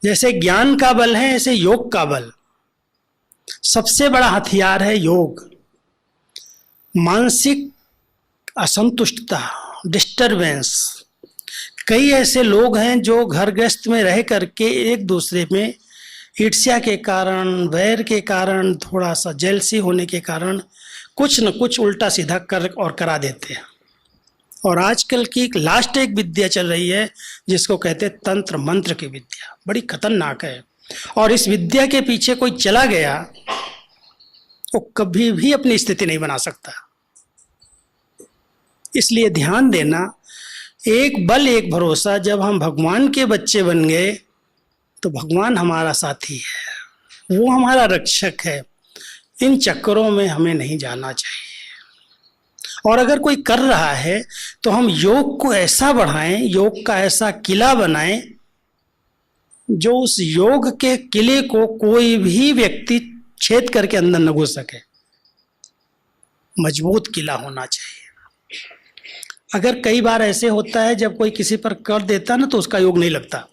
जैसे ज्ञान का बल है, ऐसे योग का बल। सबसे बड़ा हथियार है योग। मानसिक असंतुष्टता, डिस्टरबेंस, कई ऐसे लोग हैं जो घर गृहस्थ में रह करके एक दूसरे में ईर्ष्या के कारण, वैर के कारण, थोड़ा सा जेलसी होने के कारण कुछ न कुछ उल्टा सीधा कर और करा देते हैं। और आजकल की लास्ट एक विद्या चल रही है जिसको कहते हैं तंत्र मंत्र की विद्या, बड़ी खतरनाक है। और इस विद्या के पीछे कोई चला गया वो कभी भी अपनी स्थिति नहीं बना सकता। इसलिए ध्यान देना, एक बल एक भरोसा। जब हम भगवान के बच्चे बन गए तो भगवान हमारा साथी है, वो हमारा रक्षक है। इन चक्करों में हमें नहीं जाना चाहिए। और अगर कोई कर रहा है तो हम योग को ऐसा बढ़ाएं, योग का ऐसा किला बनाएं जो उस योग के किले को कोई भी व्यक्ति छेद करके अंदर न घुस सके। मजबूत किला होना चाहिए। अगर कई बार ऐसे होता है जब कोई किसी पर कर देता ना तो उसका योग नहीं लगता,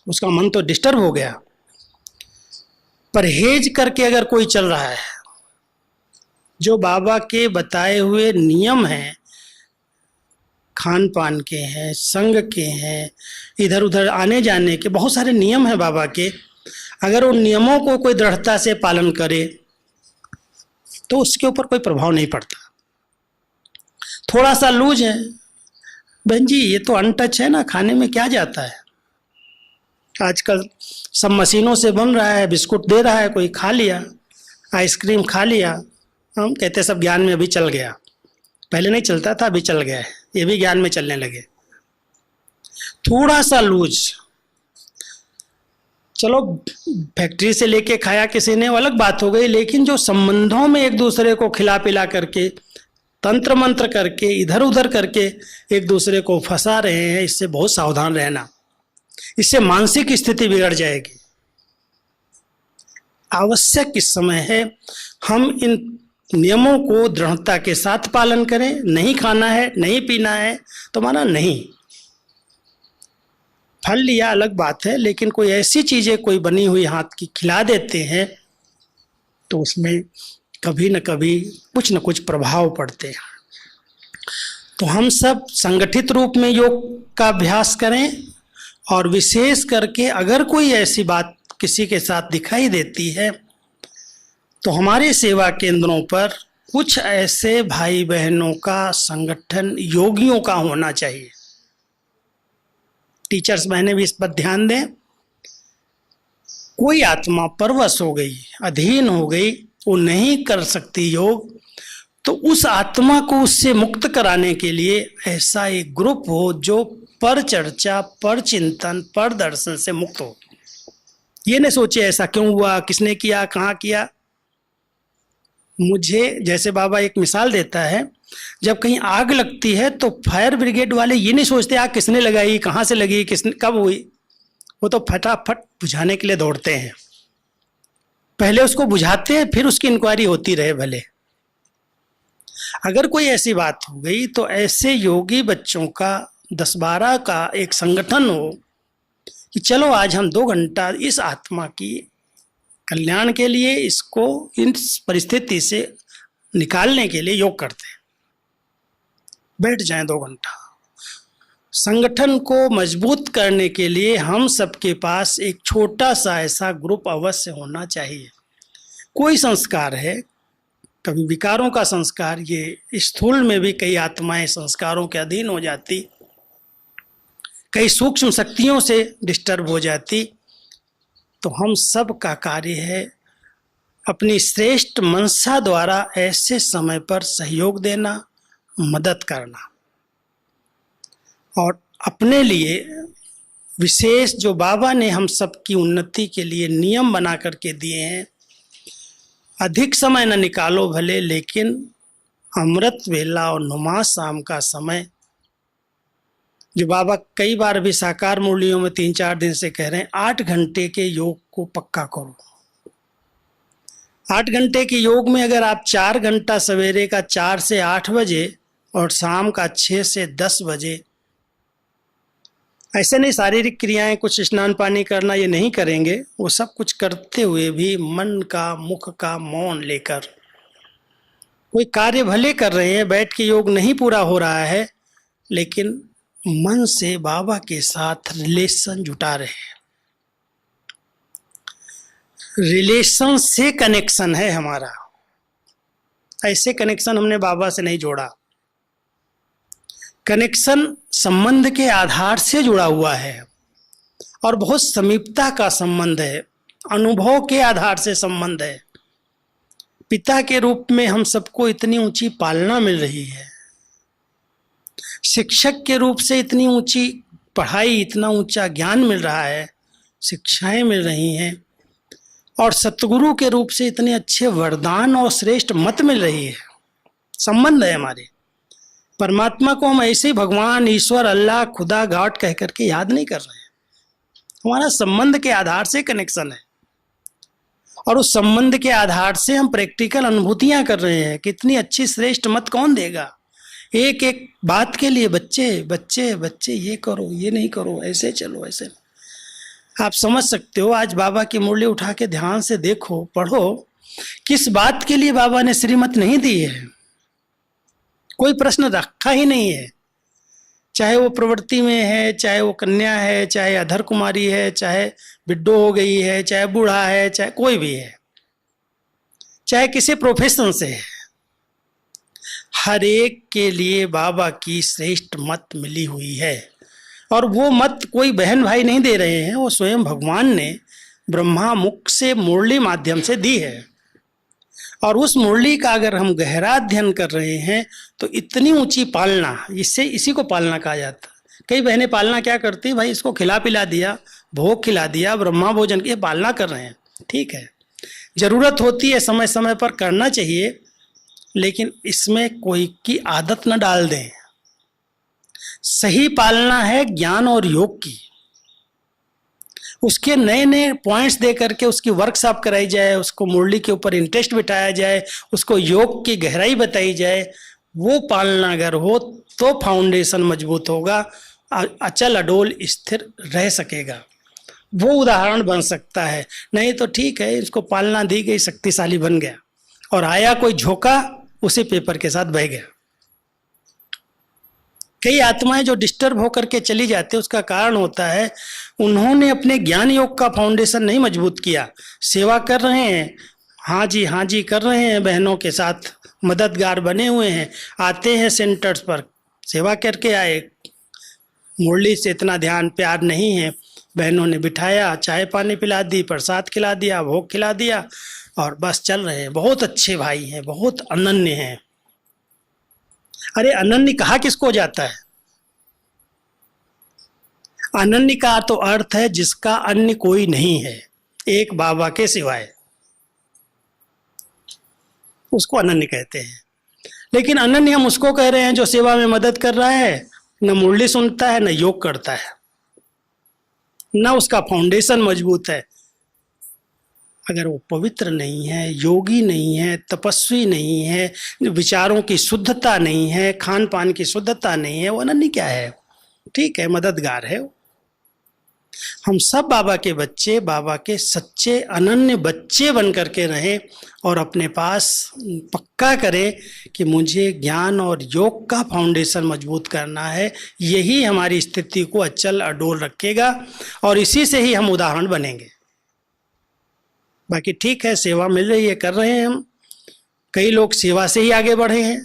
उसका मन तो डिस्टर्ब हो गया। परहेज करके अगर कोई चल रहा है, जो बाबा के बताए हुए नियम हैं, खान पान के हैं, संग के हैं, इधर उधर आने जाने के बहुत सारे नियम हैं बाबा के, अगर उन नियमों को कोई दृढ़ता से पालन करे तो उसके ऊपर कोई प्रभाव नहीं पड़ता। थोड़ा सा लूज है, बहन जी ये तो अनटच है ना, खाने में क्या जाता है, आजकल सब मशीनों से बन रहा है, बिस्कुट दे रहा है, कोई खा लिया, आइसक्रीम खा लिया, हम कहते सब ज्ञान में अभी चल गया, पहले नहीं चलता था, अभी चल गया है, ये भी ज्ञान में चलने लगे। थोड़ा सा लूज, चलो फैक्ट्री से लेके खाया किसी ने, अलग बात हो गई, लेकिन जो संबंधों में एक दूसरे को खिला पिला करके, तंत्र मंत्र करके, इधर उधर करके एक दूसरे को फंसा रहे हैं, इससे बहुत सावधान रहना, इससे मानसिक स्थिति बिगड़ जाएगी। आवश्यक इस समय है हम इन नियमों को दृढ़ता के साथ पालन करें। नहीं खाना है, नहीं पीना है तो माना नहीं, फल लिया अलग बात है, लेकिन कोई ऐसी चीजें कोई बनी हुई हाथ की खिला देते हैं तो उसमें कभी न कभी कुछ न कुछ प्रभाव पड़ते हैं। तो हम सब संगठित रूप में योग का अभ्यास करें, और विशेष करके अगर कोई ऐसी बात किसी के साथ दिखाई देती है तो हमारे सेवा केंद्रों पर कुछ ऐसे भाई बहनों का संगठन योगियों का होना चाहिए। टीचर्स बहनें भी इस पर ध्यान दें। कोई आत्मा परवश हो गई, अधीन हो गई, वो नहीं कर सकती योग, तो उस आत्मा को उससे मुक्त कराने के लिए ऐसा एक ग्रुप हो जो पर चर्चा, पर चिंतन, पर दर्शन से मुक्त हो। ये नहीं सोचे ऐसा क्यों हुआ, किसने किया, कहाँ किया। मुझे जैसे बाबा एक मिसाल देता है, जब कहीं आग लगती है तो फायर ब्रिगेड वाले ये नहीं सोचते आग किसने लगाई, कहाँ से लगी, किसने कब हुई, वो तो फटाफट बुझाने के लिए दौड़ते हैं। पहले उसको बुझाते हैं, फिर उसकी इंक्वायरी होती रहे भले। अगर कोई ऐसी बात हो गई तो ऐसे योगी बच्चों का 10-12 का एक संगठन हो कि चलो आज हम 2 घंटा इस आत्मा की कल्याण के लिए, इसको इस परिस्थिति से निकालने के लिए योग करते हैं। बैठ जाएं 2 घंटा। संगठन को मजबूत करने के लिए हम सबके पास एक छोटा सा ऐसा ग्रुप अवश्य होना चाहिए। कोई संस्कार है, कभी विकारों का संस्कार, ये स्थूल में भी कई आत्माएं संस्कारों के अधीन हो जाती, कई सूक्ष्म शक्तियों से डिस्टर्ब हो जाती, तो हम सब का कार्य है अपनी श्रेष्ठ मनसा द्वारा ऐसे समय पर सहयोग देना, मदद करना, और अपने लिए विशेष जो बाबा ने हम सब की उन्नति के लिए नियम बना करके दिए हैं, अधिक समय न निकालो भले, लेकिन अमृत वेला और नुमास शाम का समय, जो बाबा कई बार भी साकार मुरलियों में 3-4 दिन से कह रहे हैं, 8 घंटे के योग को पक्का करो। 8 घंटे के योग में अगर आप 4 घंटा सवेरे का 4 से 8 बजे और शाम का 6 से 10 बजे, ऐसे नहीं शारीरिक क्रियाएं, कुछ स्नान पानी करना ये नहीं करेंगे, वो सब कुछ करते हुए भी मन का, मुख का मौन लेकर कोई कार्य भले कर रहे हैं, बैठ के योग नहीं पूरा हो रहा है, लेकिन मन से बाबा के साथ रिलेशन जुटा रहे हैं। रिलेशन से कनेक्शन है हमारा, ऐसे कनेक्शन हमने बाबा से नहीं जोड़ा। कनेक्शन संबंध के आधार से जुड़ा हुआ है और बहुत समीपता का संबंध है, अनुभव के आधार से संबंध है। पिता के रूप में हम सबको इतनी ऊंची पालना मिल रही है, शिक्षक के रूप से इतनी ऊंची पढ़ाई, इतना ऊंचा ज्ञान मिल रहा है, शिक्षाएं मिल रही हैं, और सतगुरु के रूप से इतने अच्छे वरदान और श्रेष्ठ मत मिल रही है। संबंध है हमारे। परमात्मा को हम ऐसे ही भगवान, ईश्वर, अल्लाह, खुदा, गॉड कह करके याद नहीं कर रहे हैं। हमारा संबंध के आधार से कनेक्शन है, और उस संबंध के आधार से हम प्रैक्टिकल अनुभूतियां कर रहे हैं। कितनी अच्छी श्रेष्ठ मत कौन देगा? एक एक बात के लिए बच्चे बच्चे बच्चे, ये करो, ये नहीं करो, ऐसे चलो, ऐसे। आप समझ सकते हो, आज बाबा की मुरली उठा के ध्यान से देखो, पढ़ो, किस बात के लिए बाबा ने श्रीमत नहीं दी है, कोई प्रश्न रखा ही नहीं है। चाहे वो प्रवृत्ति में है, चाहे वो कन्या है, चाहे अधर कुमारी है, चाहे विडो हो गई है, चाहे बूढ़ा है, चाहे कोई भी है, चाहे किसी प्रोफेशन से है, हर एक के लिए बाबा की श्रेष्ठ मत मिली हुई है। और वो मत कोई बहन भाई नहीं दे रहे हैं, वो स्वयं भगवान ने ब्रह्मा मुख से मुरली माध्यम से दी है। और उस मुरली का अगर हम गहरा अध्ययन कर रहे हैं तो इतनी ऊंची पालना, इसी को पालना कहा जाता है। कई बहनें पालना क्या करती हैं, भाई इसको खिला पिला दिया, भोग खिला दिया, ब्रह्मा भोजन की पालना कर रहे हैं। ठीक है, जरूरत होती है समय समय पर करना चाहिए, लेकिन इसमें कोई की आदत न डाल दें। सही पालना है ज्ञान और योग की, उसके नए नए पॉइंट्स दे करके उसकी वर्कशॉप कराई जाए, उसको मुरली के ऊपर इंटरेस्ट बिठाया जाए, उसको योग की गहराई बताई जाए। वो पालना अगर हो तो फाउंडेशन मजबूत होगा, अचल अडोल स्थिर रह सकेगा, वो उदाहरण बन सकता है। नहीं तो ठीक है, इसको पालना दी गई, शक्तिशाली बन गया, और आया कोई झोंका, उसी पेपर के साथ बह गया। कई आत्माएं जो डिस्टर्ब होकर के चली जाती है, उसका कारण होता है उन्होंने अपने ज्ञान योग का फाउंडेशन नहीं मजबूत किया। सेवा कर रहे हैं, हाँ जी कर रहे हैं, बहनों के साथ मददगार बने हुए हैं, आते हैं सेंटर्स पर, सेवा करके आए, मुरली से इतना ध्यान प्यार नहीं है, बहनों ने बिठाया, चाय पानी पिला दी, प्रसाद खिला दिया, भोग खिला दिया, और बस चल रहे हैं। बहुत अच्छे भाई हैं, बहुत अनन्य हैं। अरे अनन्य कहा किसको जाता है? अनन्य का तो अर्थ है जिसका अन्य कोई नहीं है, एक बाबा के सिवाय, उसको अनन्य कहते हैं। लेकिन अनन्य हम उसको कह रहे हैं जो सेवा में मदद कर रहा है, न मुरली सुनता है, न योग करता है, न उसका फाउंडेशन मजबूत है। अगर वो पवित्र नहीं है, योगी नहीं है, तपस्वी नहीं है, विचारों की शुद्धता नहीं है, खान पान की शुद्धता नहीं है, वो अनन्य क्या है? ठीक है, मददगार है। हम सब बाबा के बच्चे, बाबा के सच्चे अनन्य बच्चे बन करके रहें, और अपने पास पक्का करें कि मुझे ज्ञान और योग का फाउंडेशन मजबूत करना है। यही हमारी स्थिति को अचल अडोल रखेगा, और इसी से ही हम उदाहरण बनेंगे। बाकी ठीक है, सेवा मिल रही है, कर रहे हैं हम, कई लोग सेवा से ही आगे बढ़े हैं।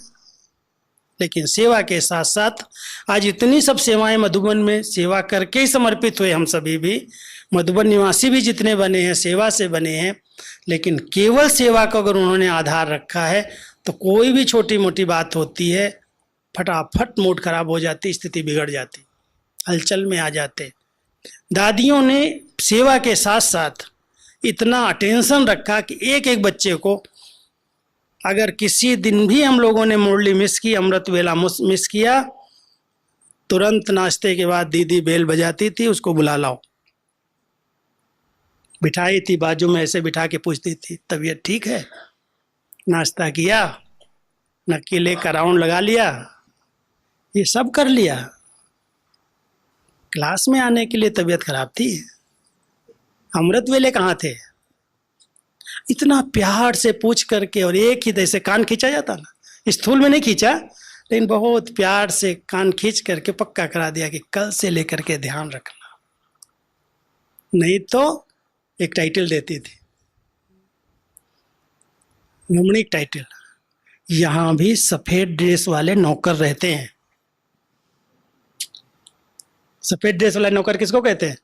लेकिन सेवा के साथ साथ आज इतनी सब सेवाएं मधुबन में सेवा करके ही समर्पित हुए। हम सभी भी मधुबन निवासी भी जितने बने हैं सेवा से बने हैं। लेकिन केवल सेवा को अगर उन्होंने आधार रखा है तो कोई भी छोटी मोटी बात होती है, फटाफट मूड खराब हो जाती, स्थिति बिगड़ जाती, हलचल में आ जाते। दादियों ने सेवा के साथ साथ इतना अटेंशन रखा कि एक एक बच्चे को, अगर किसी दिन भी हम लोगों ने मुरली मिस की, अमृत वेला मिस किया, तुरंत नाश्ते के बाद दीदी बेल बजाती थी, उसको बुला लाओ। बिठाई थी बाजू में, ऐसे बिठा के पूछती थी तबीयत ठीक है, नाश्ता किया, नक्कीले का राउंड लगा लिया, ये सब कर लिया। क्लास में आने के लिए तबीयत खराब थी, अमृत वेले कहाँ थे? इतना प्यार से पूछ करके, और एक ही जैसे कान खींचा जाता ना, स्थूल में नहीं खींचा, लेकिन बहुत प्यार से कान खींच करके पक्का करा दिया कि कल से लेकर के ध्यान रखना। नहीं तो एक टाइटल देती थी, नमणिक टाइटल, यहां भी सफेद ड्रेस वाले नौकर रहते हैं। सफेद ड्रेस वाला नौकर किसको कहते हैं?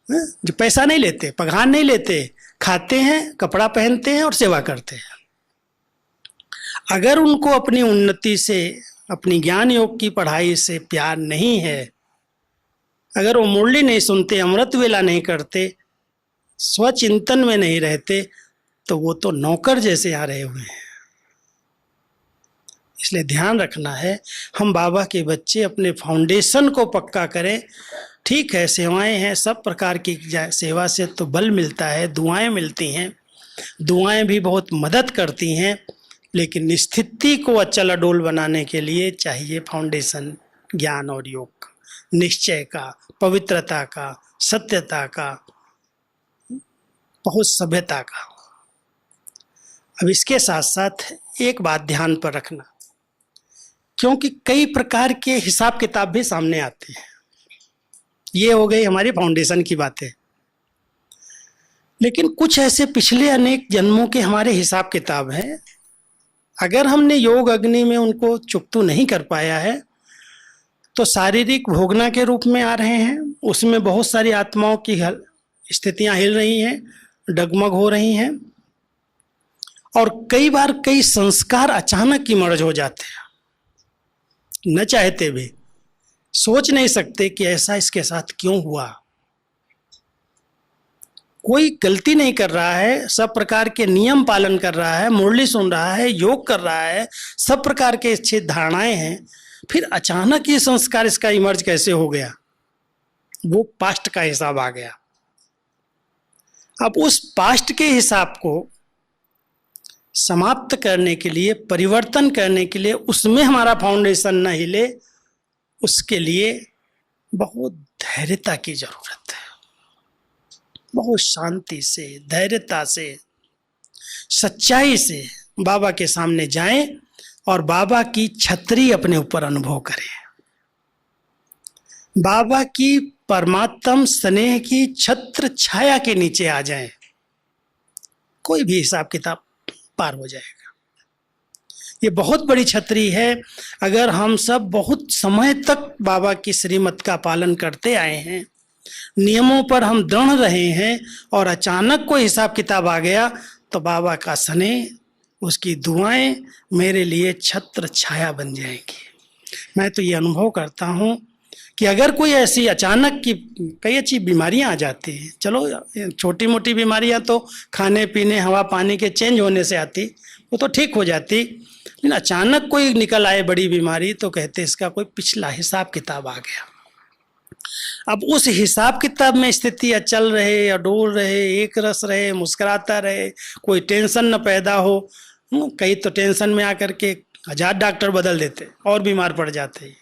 जो पैसा नहीं लेते, पगार नहीं लेते, खाते हैं, कपड़ा पहनते हैं और सेवा करते हैं। अगर उनको अपनी उन्नति से, अपनी ज्ञान योग की पढ़ाई से प्यार नहीं है, अगर वो मुरली नहीं सुनते, अमृत वेला नहीं करते, स्वचिंतन में नहीं रहते, तो वो तो नौकर जैसे यहाँ रहे हुए हैं। इसलिए ध्यान रखना है, हम बाबा के बच्चे अपने फाउंडेशन को पक्का करें। ठीक है, सेवाएं हैं, सब प्रकार की सेवा से तो बल मिलता है, दुआएं मिलती हैं, दुआएं भी बहुत मदद करती हैं, लेकिन स्थिति को अचल अडोल बनाने के लिए चाहिए फाउंडेशन ज्ञान और योग का, निश्चय का, पवित्रता का, सत्यता का, बहुत सभ्यता का। अब इसके साथ साथ एक बात ध्यान पर रखना, क्योंकि कई प्रकार के हिसाब किताब भी सामने आते हैं। ये हो गई हमारी फाउंडेशन की बातें, लेकिन कुछ ऐसे पिछले अनेक जन्मों के हमारे हिसाब किताब हैं, अगर हमने योग अग्नि में उनको चुकतू नहीं कर पाया है तो शारीरिक भोगना के रूप में आ रहे हैं। उसमें बहुत सारी आत्माओं की स्थितियां हिल रही हैं, डगमग हो रही हैं, और कई बार कई संस्कार अचानक इमर्ज हो जाते हैं, न चाहते भी सोच नहीं सकते कि ऐसा इसके साथ क्यों हुआ। कोई गलती नहीं कर रहा है, सब प्रकार के नियम पालन कर रहा है, मुरली सुन रहा है, योग कर रहा है, सब प्रकार के अच्छी धारणाएं हैं, फिर अचानक ये संस्कार इसका इमर्ज कैसे हो गया? वो पास्ट का हिसाब आ गया। अब उस पास्ट के हिसाब को समाप्त करने के लिए, परिवर्तन करने के लिए, उसमें हमारा फाउंडेशन न हिले, उसके लिए बहुत धैर्यता की जरूरत है। बहुत शांति से, धैर्यता से, सच्चाई से बाबा के सामने जाएं और बाबा की छतरी अपने ऊपर अनुभव करें। बाबा की परमात्म स्नेह की छत्र छाया के नीचे आ जाएं, कोई भी हिसाब किताब पार हो जाएगा। ये बहुत बड़ी छतरी है। अगर हम सब बहुत समय तक बाबा की श्रीमत का पालन करते आए हैं, नियमों पर हम दृढ़ रहे हैं, और अचानक कोई हिसाब किताब आ गया, तो बाबा का स्नेह, उसकी दुआएं मेरे लिए छत्र छाया बन जाएंगी। मैं तो ये अनुभव करता हूँ कि अगर कोई ऐसी अचानक की कई अच्छी बीमारियां आ जाती हैं, चलो छोटी मोटी बीमारियां तो खाने पीने, हवा पानी के चेंज होने से आती, वो तो ठीक हो जाती, लेकिन अचानक कोई निकल आए बड़ी बीमारी तो कहते इसका कोई पिछला हिसाब किताब आ गया। अब उस हिसाब किताब में स्थितियां चल रहे या डोल रहे, एक रस रहे, मुस्कुराता रहे, कोई टेंशन न पैदा हो। कई तो टेंशन में आकर के 1000 डॉक्टर बदल देते और बीमार पड़ जाते।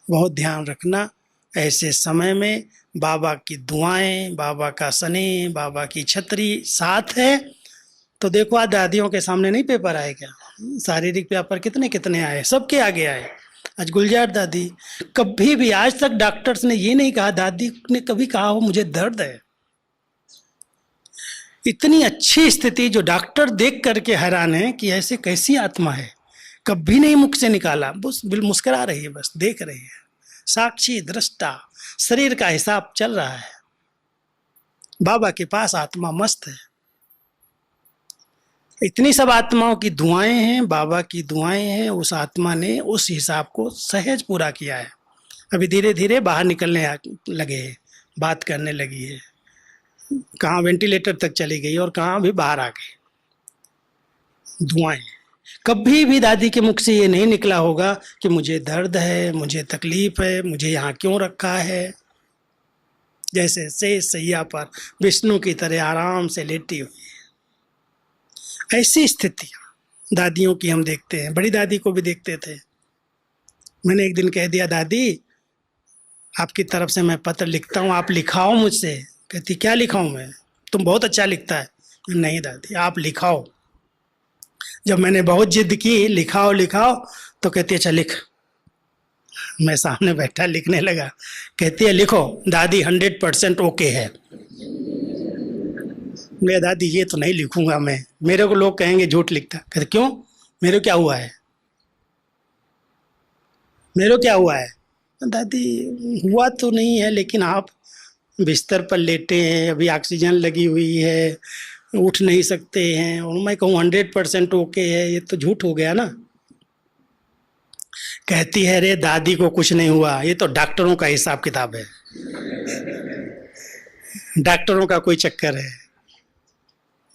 बहुत ध्यान रखना, ऐसे समय में बाबा की दुआएं, बाबा का स्नेह, बाबा की छतरी साथ है। तो देखो आज दादियों के सामने नहीं पेपर आए क्या? शारीरिक पेपर कितने कितने आए, सबके आगे आए। आज गुलजार दादी, कभी भी आज तक डॉक्टर्स ने ये नहीं कहा, दादी ने कभी कहा हो मुझे दर्द है। इतनी अच्छी स्थिति जो डॉक्टर देख करके हैरान है कि ऐसे कैसी आत्मा है, कभी नहीं मुख से निकाला, बस मुस्कुरा रही है, बस देख रही है, साक्षी दृष्टा, शरीर का हिसाब चल रहा है। बाबा के पास आत्मा मस्त है। इतनी सब आत्माओं की दुआएं हैं, बाबा की दुआएं हैं, उस आत्मा ने उस हिसाब को सहज पूरा किया है। अभी धीरे धीरे बाहर निकलने लगे हैं, बात करने लगी है, कहाँ वेंटिलेटर तक चली गई और कहाँ भी बाहर आ गई। दुआएं, कभी भी दादी के मुख से ये नहीं निकला होगा कि मुझे दर्द है, मुझे तकलीफ है, मुझे यहाँ क्यों रखा है। जैसे शेष सैया पर विष्णु की तरह आराम से लेटी हुई है। ऐसी स्थितियां दादियों की हम देखते हैं, बड़ी दादी को भी देखते थे। मैंने एक दिन कह दिया, दादी आपकी तरफ से मैं पत्र लिखता हूँ, आप लिखाओ मुझसे। कहती क्या लिखाऊं मैं, तुम बहुत अच्छा लिखता है। नहीं दादी आप लिखाओ। जब मैंने बहुत जिद की लिखाओ लिखाओ, तो कहती है अच्छा लिख। मैं सामने बैठा लिखने लगा। कहती है लिखो दादी, 100% ओके है। मैं दादी ये तो नहीं लिखूंगा मैं, मेरे को लोग कहेंगे झूठ लिखता। कहते क्यों, मेरे क्या हुआ है, मेरे क्या हुआ है। दादी हुआ तो नहीं है, लेकिन आप बिस्तर पर लेटे हैं, अभी ऑक्सीजन लगी हुई है, उठ नहीं सकते हैं, और मैं कहूँ 100% ओके है, ये तो झूठ हो गया ना। कहती है रे दादी को कुछ नहीं हुआ, ये तो डॉक्टरों का हिसाब किताब है, डॉक्टरों का कोई चक्कर है।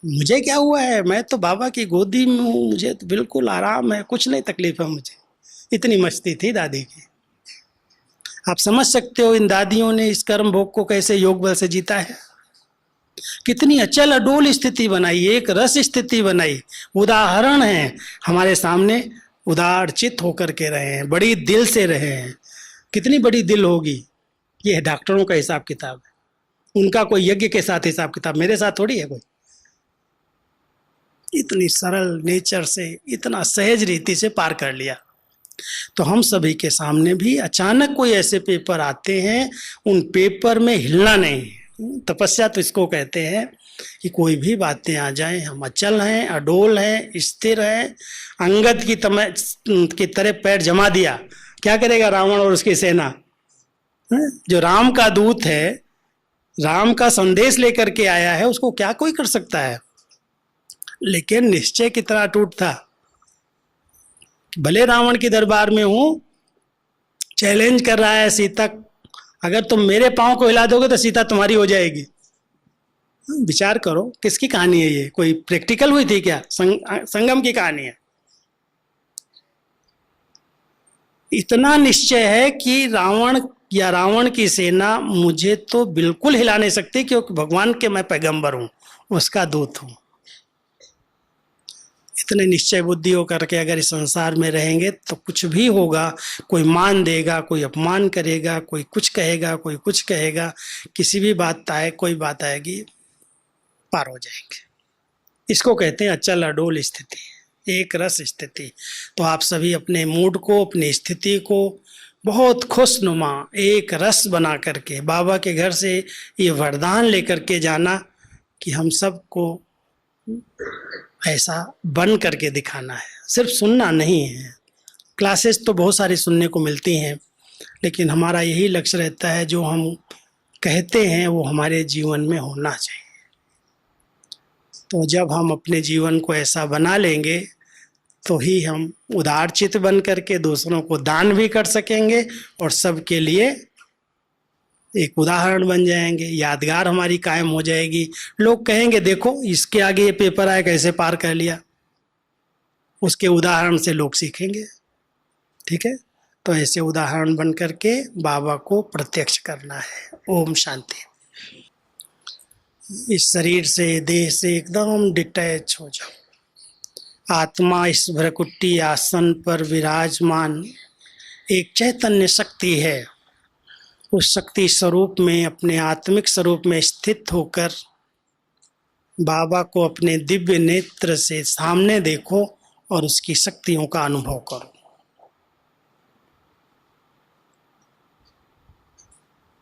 मुझे क्या हुआ है, मैं तो बाबा की गोदी में हूँ, मुझे तो बिल्कुल आराम है, कुछ नहीं तकलीफ है मुझे। इतनी मस्ती थी दादी की। आप समझ सकते हो इन दादियों ने इस कर्म भोग को कैसे योग बल से जीता है। कितनी अचल अडोल स्थिति बनाई, एक रस स्थिति बनाई। उदाहरण है हमारे सामने, उदार चित्त होकर के रहे हैं, बड़ी दिल से रहे हैं। कितनी बड़ी दिल होगी, ये डॉक्टरों का हिसाब किताब है, उनका कोई यज्ञ के साथ हिसाब किताब, मेरे साथ थोड़ी है कोई। इतनी सरल नेचर से, इतना सहज रीति से पार कर लिया। तो हम सभी के सामने भी अचानक कोई ऐसे पेपर आते हैं, उन पेपर में हिलना नहीं। तपस्या तो इसको कहते हैं कि कोई भी बातें आ जाएं, हम अचल हैं, अडोल हैं, स्थिर हैं। अंगद की तरह पैर जमा दिया, क्या करेगा रावण और उसकी सेना? जो राम का दूत है, राम का संदेश लेकर के आया है, उसको क्या कोई कर सकता है? लेकिन निश्चय कितना अटूट था। भले रावण के दरबार में हूं, चैलेंज कर रहा है सीता, अगर तुम मेरे पांव को हिला दोगे तो सीता तुम्हारी हो जाएगी। विचार करो, किसकी कहानी है ये? कोई प्रैक्टिकल हुई थी क्या? संगम की कहानी है। इतना निश्चय है कि रावण की सेना मुझे तो बिल्कुल हिला नहीं सकती, क्योंकि भगवान के मैं पैगंबर हूं, उसका दूत हूं। इतने निश्चय बुद्धि होकर के अगर इस संसार में रहेंगे तो कुछ भी होगा, कोई मान देगा, कोई अपमान करेगा, कोई कुछ कहेगा, कोई कुछ कहेगा, किसी भी बात आए, कोई बात आएगी, पार हो जाएंगे। इसको कहते हैं अचल अडोल स्थिति, एक रस स्थिति। तो आप सभी अपने मूड को, अपनी स्थिति को बहुत खुशनुमा एक रस बना करके बाबा के घर से ये वरदान लेकर के जाना कि हम सबको ऐसा बन करके दिखाना है। सिर्फ सुनना नहीं है, क्लासेस तो बहुत सारी सुनने को मिलती हैं, लेकिन हमारा यही लक्ष्य रहता है जो हम कहते हैं वो हमारे जीवन में होना चाहिए। तो जब हम अपने जीवन को ऐसा बना लेंगे तो ही हम उदारचित बन करके दूसरों को दान भी कर सकेंगे और सबके लिए एक उदाहरण बन जाएंगे, यादगार हमारी कायम हो जाएगी। लोग कहेंगे देखो इसके आगे ये पेपर आया, कैसे पार कर लिया। उसके उदाहरण से लोग सीखेंगे। ठीक है, तो ऐसे उदाहरण बन करके बाबा को प्रत्यक्ष करना है। ओम शांति। इस शरीर से, देह से एकदम डिटैच हो जाओ। आत्मा इस भ्रकुटी आसन पर विराजमान एक चैतन्य शक्ति है। उस शक्ति स्वरूप में, अपने आत्मिक स्वरूप में स्थित होकर बाबा को अपने दिव्य नेत्र से सामने देखो और उसकी शक्तियों का अनुभव करो।